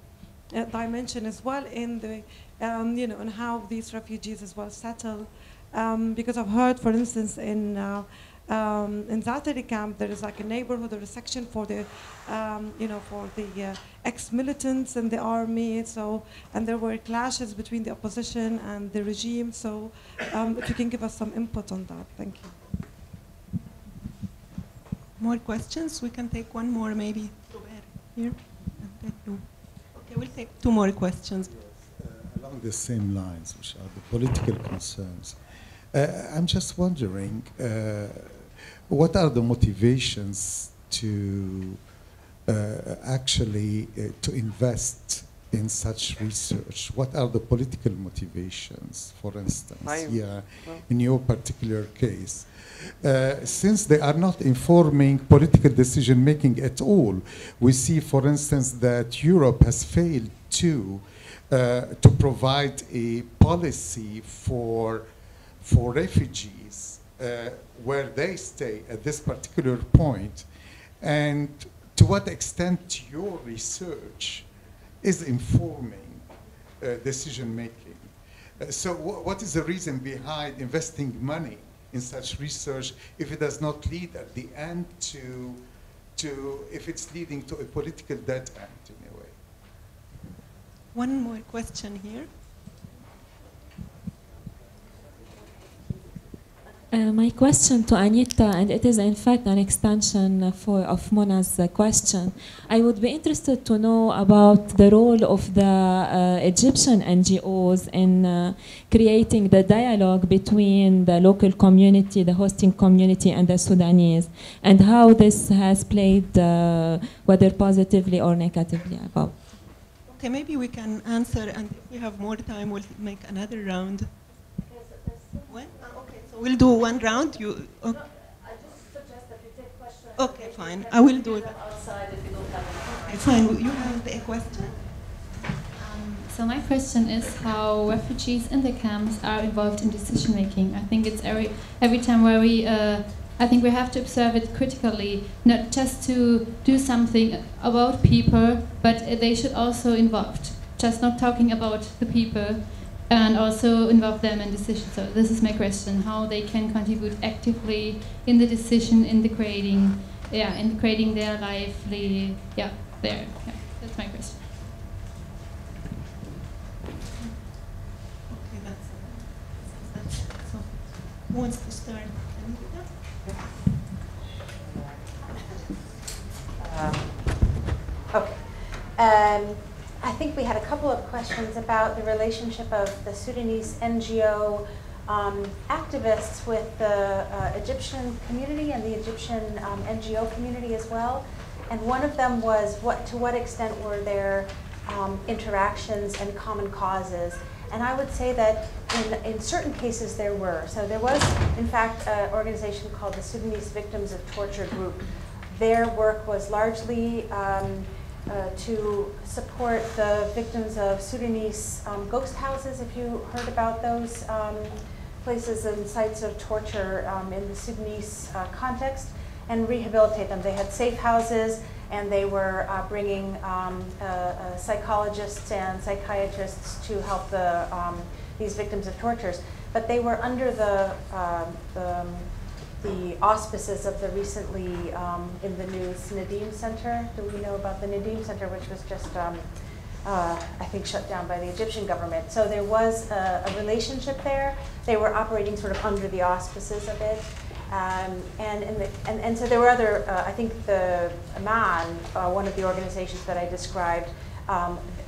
dimension as well in the, and how these refugees as well settle. Because I've heard, for instance, in Zatari camp, there is like a neighborhood or a section for the, for the ex-militants and the army. So, and there were clashes between the opposition and the regime. So, if you can give us some input on that, thank you. More questions? We can take one more, maybe. Here. Okay, we'll take two more questions. Yes, along the same lines, which are the political concerns. I'm just wondering, what are the motivations to actually to invest in such research? What are the political motivations, for instance, in your particular case? Since they are not informing political decision-making at all, we see, for instance, that Europe has failed to provide a policy for refugees where they stay at this particular point, and to what extent your research is informing decision-making. So what is the reason behind investing money in such research if it does not lead at the end to if it's leading to a political dead end in a way? One more question here. My question to Anita, and it is in fact an extension of Mona's question. I would be interested to know about the role of the Egyptian NGOs in creating the dialogue between the local community, the hosting community, and the Sudanese, and how this has played, whether positively or negatively about. Okay, maybe we can answer, and if we have more time, we'll make another round. When? Okay, so we'll do one round. You? Okay. No, I just suggest that you take questions. Okay, fine. I will do that. Outside if you don't have any. Okay, fine. You have a question? So my question is how refugees in the camps are involved in decision making. I think it's every time where I think we have to observe it critically, not just to do something about people, but they should also involved. Just not talking about the people, and also involve them in decisions. So this is my question: how they can contribute actively in the decision, in the creating their life. That's my question. So, who wants to start? Okay. I think we had a couple of questions about the relationship of the Sudanese NGO activists with the Egyptian community and the Egyptian NGO community as well. And one of them was to what extent were there interactions and common causes. And I would say that in certain cases there were. So there was, in fact, an organization called the Sudanese Victims of Torture Group. Their work was largely to support the victims of Sudanese ghost houses, if you heard about those places and sites of torture in the Sudanese context, and rehabilitate them. They had safe houses, and they were bringing psychologists and psychiatrists to help these victims of tortures. But they were under the auspices of the recently in the news Nadim Center. Do we know about the Nadim Center, which was just, I think, shut down by the Egyptian government? So there was a relationship there. They were operating sort of under the auspices of it. And so there were other, I think the Aman, one of the organizations that I described,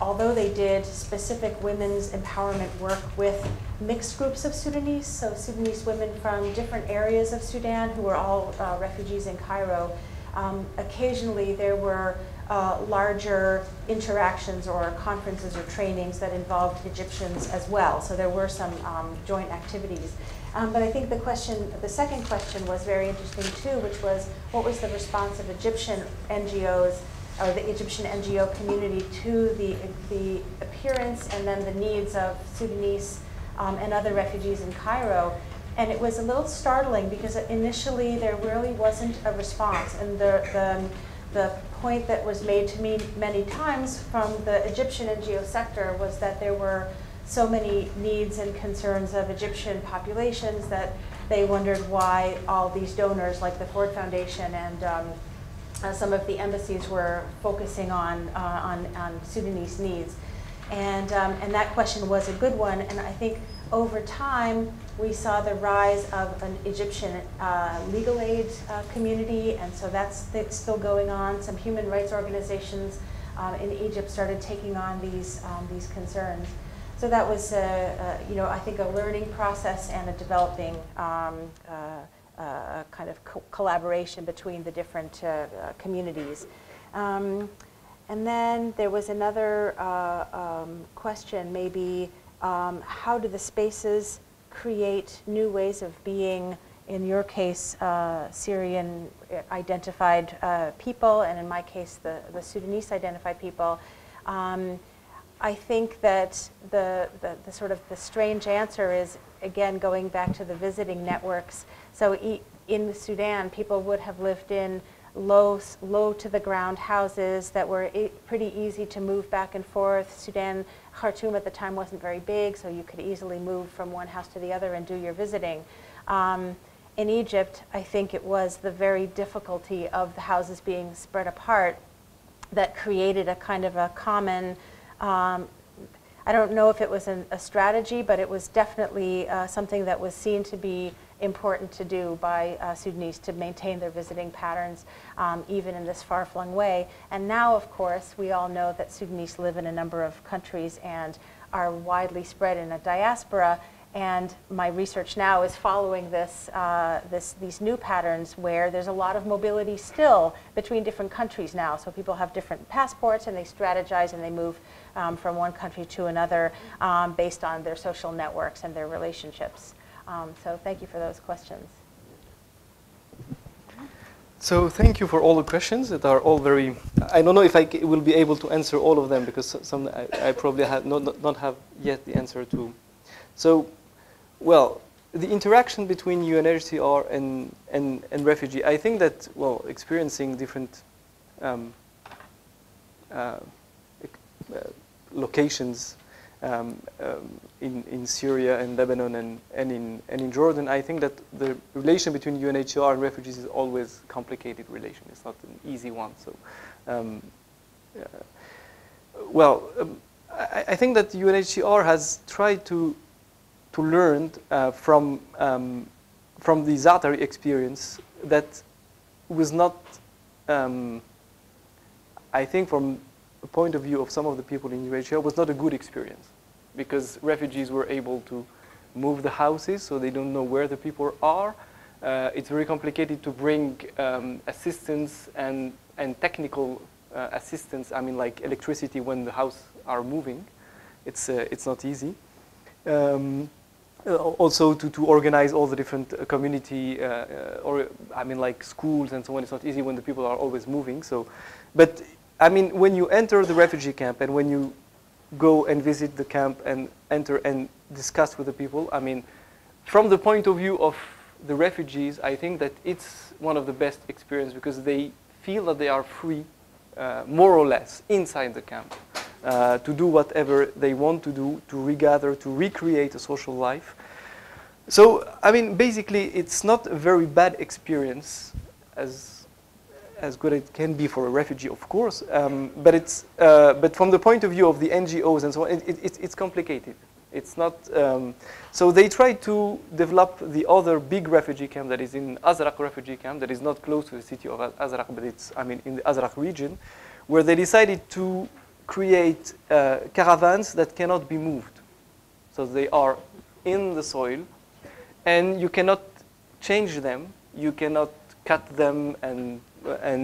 although they did specific women's empowerment work with mixed groups of Sudanese, so Sudanese women from different areas of Sudan who were all refugees in Cairo, occasionally there were larger interactions or conferences or trainings that involved Egyptians as well. So there were some joint activities. But I think the second question was very interesting too, which was what was the response of Egyptian NGOs or the Egyptian NGO community to the appearance and then the needs of Sudanese and other refugees in Cairo. And it was a little startling because initially there really wasn't a response. And the point that was made to me many times from the Egyptian NGO sector was that there were so many needs and concerns of Egyptian populations that they wondered why all these donors like the Ford Foundation and some of the embassies were focusing on Sudanese needs. And that question was a good one. And I think over time, we saw the rise of an Egyptian legal aid community, and so that's still going on. Some human rights organizations in Egypt started taking on these concerns. So that was, I think, a learning process and a developing kind of collaboration between the different communities. And then there was another question, maybe, how do the spaces create new ways of being, in your case, Syrian identified people, and in my case, the Sudanese identified people. I think that the sort of the strange answer is, again, going back to the visiting networks. So in Sudan, people would have lived in low to the ground houses that were pretty easy to move back and forth. Sudan, Khartoum at the time wasn't very big, so you could easily move from one house to the other and do your visiting. In Egypt, I think it was the very difficulty of the houses being spread apart that created a kind of a common, I don't know if it was a strategy, but it was definitely something that was seen to be important to do by Sudanese to maintain their visiting patterns, even in this far-flung way. And now, of course, we all know that Sudanese live in a number of countries and are widely spread in a diaspora. And my research now is following these new patterns where there's a lot of mobility still between different countries now. So people have different passports and they strategize and they move from one country to another based on their social networks and their relationships. So thank you for those questions. So thank you for all the questions that are all very, I don't know if I will be able to answer all of them because some I probably have not have yet the answer to. So, well, the interaction between UNHCR and refugee, I think that, well, experiencing different locations in Syria and Lebanon and in Jordan, I think that the relation between UNHCR and refugees is always a complicated relation. It's not an easy one. So, I think that UNHCR has tried to learn from the Zaatari experience that was not, I think from the point of view of some of the people in UNHCR, was not a good experience because refugees were able to move the houses, so they don't know where the people are. It's very complicated to bring assistance and technical assistance, I mean like electricity when the house are moving. It's not easy. Also to organize all the different community, or I mean like schools and so on, it's not easy when the people are always moving. So, but I mean when you enter the refugee camp and when you go and visit the camp and enter and discuss with the people, I mean, from the point of view of the refugees, I think that it's one of the best experiences because they feel that they are free, more or less, inside the camp. To do whatever they want to do, to regather, to recreate a social life. So, I mean, basically, it's not a very bad experience, as good as it can be for a refugee, of course. But from the point of view of the NGOs and so on, it's complicated. It's not. So they try to develop the other big refugee camp that is in Azraq refugee camp that is not close to the city of Azraq, but it's, I mean, in the Azraq region, where they decided to create caravans that cannot be moved. So they are in the soil, and you cannot change them. You cannot cut them and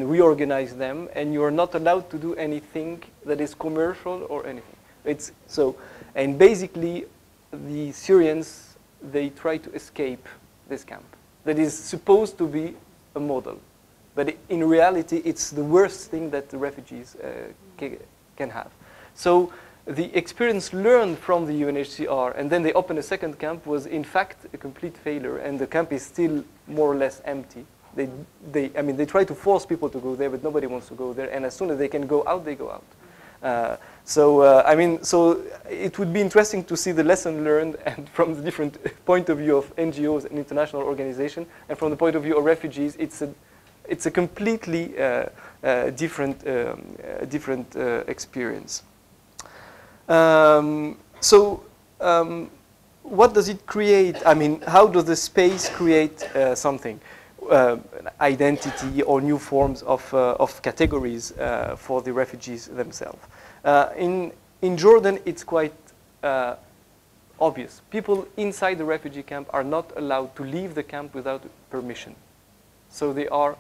reorganize them, and you are not allowed to do anything that is commercial or anything. It's so, and basically, the Syrians, they try to escape this camp. That is supposed to be a model, but in reality, it's the worst thing that the refugees can have. So the experience learned from the UNHCR, and then they opened a second camp, was in fact a complete failure, and the camp is still more or less empty. I mean, they try to force people to go there, but nobody wants to go there, and as soon as they can go out, they go out. I mean, so it would be interesting to see the lesson learned and from the different point of view of NGOs and international organizations, and from the point of view of refugees, it's a completely different experience. What does it create? I mean, how does the space create something? Identity or new forms of categories for the refugees themselves. In Jordan, it's quite obvious. People inside the refugee camp are not allowed to leave the camp without permission. So they are,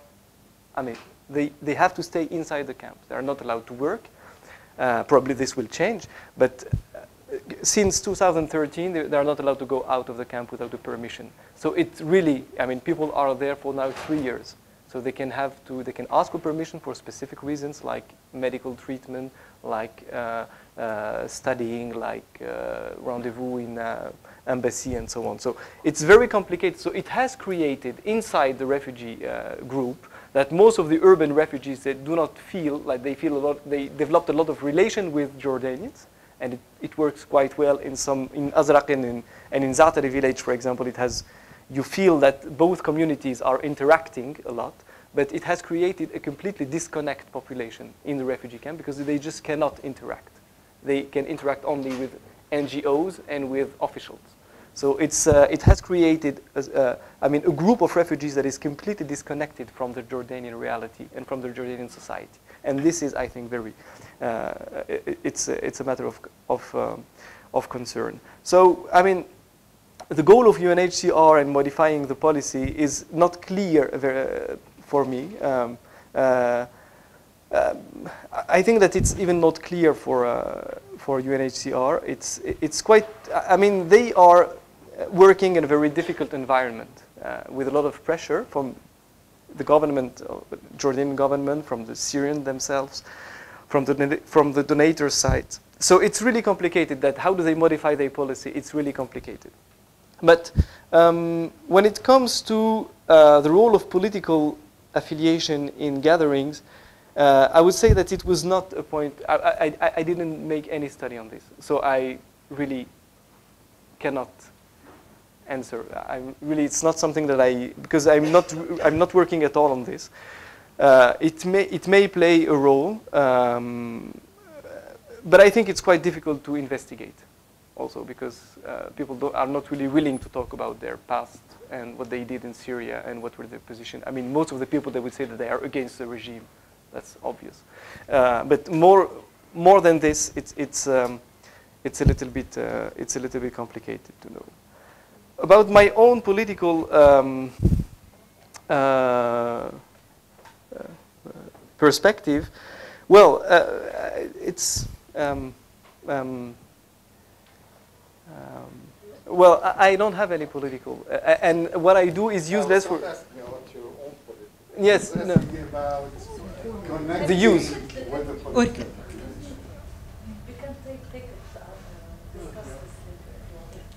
I mean, they have to stay inside the camp. They are not allowed to work. Probably this will change, but since 2013, they are not allowed to go out of the camp without a permission. So it's really, I mean, people are there for now 3 years. So they can ask for permission for specific reasons like medical treatment, like studying, like rendezvous in embassy and so on. So it's very complicated. So it has created inside the refugee group that most of the urban refugees, they do not feel like they feel a lot, they developed a lot of relation with Jordanians, and it works quite well in Azraq and in Zaatari village, for example, you feel that both communities are interacting a lot, but it has created a completely disconnected population in the refugee camp because they just cannot interact. They can interact only with NGOs and with officials. So it has created, I mean, a group of refugees that is completely disconnected from the Jordanian reality and from the Jordanian society. And this is, I think, very, it's a matter of concern. So, I mean, the goal of UNHCR and modifying the policy is not clear for me. I think that it's even not clear for UNHCR. It's quite, I mean, they are working in a very difficult environment with a lot of pressure from the government, Jordanian government, from the Syrian themselves, from the donator side. So it's really complicated that how do they modify their policy? It's really complicated. But when it comes to the role of political affiliation in gatherings, I would say that it was not a point, I didn't make any study on this. So I really cannot answer. It's not something that because I'm not working at all on this. It may play a role, but I think it's quite difficult to investigate also because people are not really willing to talk about their past and what they did in Syria and what were their position. I mean, most of the people, they would say that they are against the regime. That's obvious. But more than this, it's a little bit complicated to know. About my own political perspective, well, well, I don't have any political, and what I do is useless for. Yes, no. The use. Okay.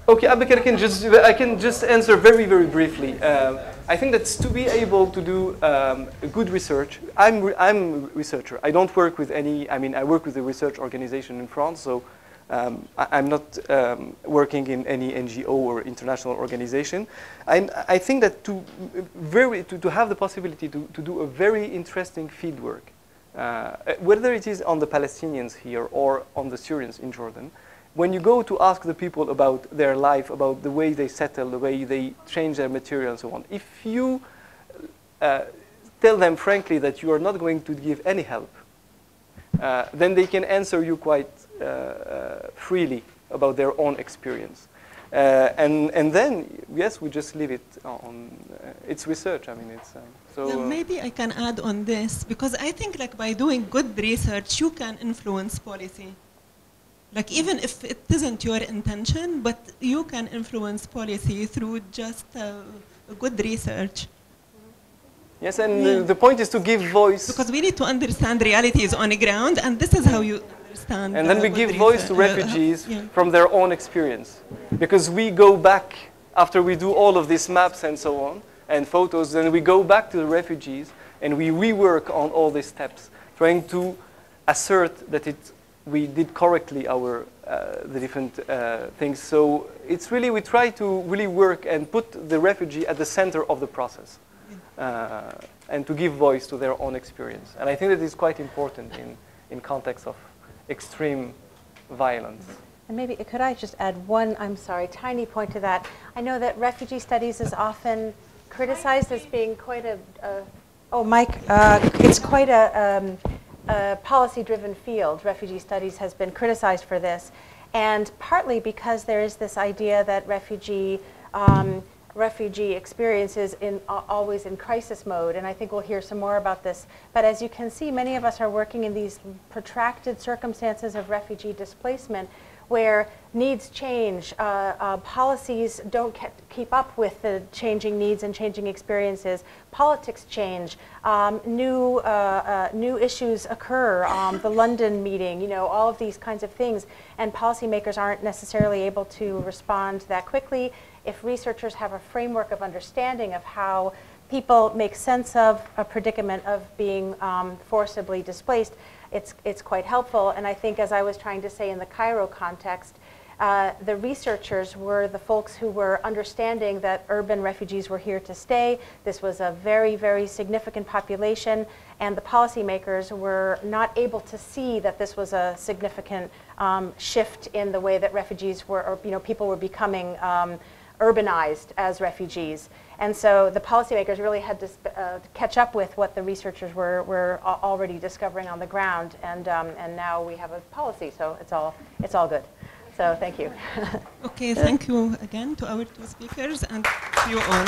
Okay, I can just answer very, very briefly. I think that's to be able to do good research. I'm a researcher. I don't work with any. I mean, I work with a research organization in France, so I'm not working in any NGO or international organization. I think that to have the possibility to do a very interesting field work, whether it is on the Palestinians here or on the Syrians in Jordan, when you go to ask the people about their life, about the way they settle, the way they change their material and so on, if you tell them frankly that you are not going to give any help, then they can answer you quite freely about their own experience. And then, yes, we just leave it on, it's research, I mean, it's, so. Yeah, maybe I can add on this, because I think like by doing good research, you can influence policy. Like even if it isn't your intention, but you can influence policy through just a good research. Yes, and the point is to give voice. Because we need to understand realities on the ground, and this is how you understand. And then we give voice to refugees from their own experience. Because we go back, after we do all of these maps and so on, and photos, then we go back to the refugees, and we rework on all these steps, trying to assert that we did correctly the different things. So it's really, we try to really work and put the refugee at the center of the process. And to give voice to their own experience. And I think that is quite important in context of extreme violence. And maybe, could I just add one, I'm sorry, tiny point to that. I know that refugee studies is often criticized as being quite it's quite a policy-driven field. Refugee studies has been criticized for this. And partly because there is this idea that refugee experience is always in crisis mode, and I think we'll hear some more about this. But as you can see, many of us are working in these protracted circumstances of refugee displacement where needs change, policies don't keep up with the changing needs and changing experiences, politics change, new issues occur, the London meeting, you know, all of these kinds of things, and policymakers aren't necessarily able to respond that quickly. If researchers have a framework of understanding of how people make sense of a predicament of being forcibly displaced, it's quite helpful. And I think, as I was trying to say in the Cairo context, the researchers were the folks who were understanding that urban refugees were here to stay. This was a very, very significant population, and the policymakers were not able to see that this was a significant shift in the way that refugees were, or, you know, people were becoming urbanized as refugees. And so the policymakers really had to catch up with what the researchers were already discovering on the ground, and now we have a policy, so it's all good. So thank you. Okay, thank you again to our two speakers and to you all.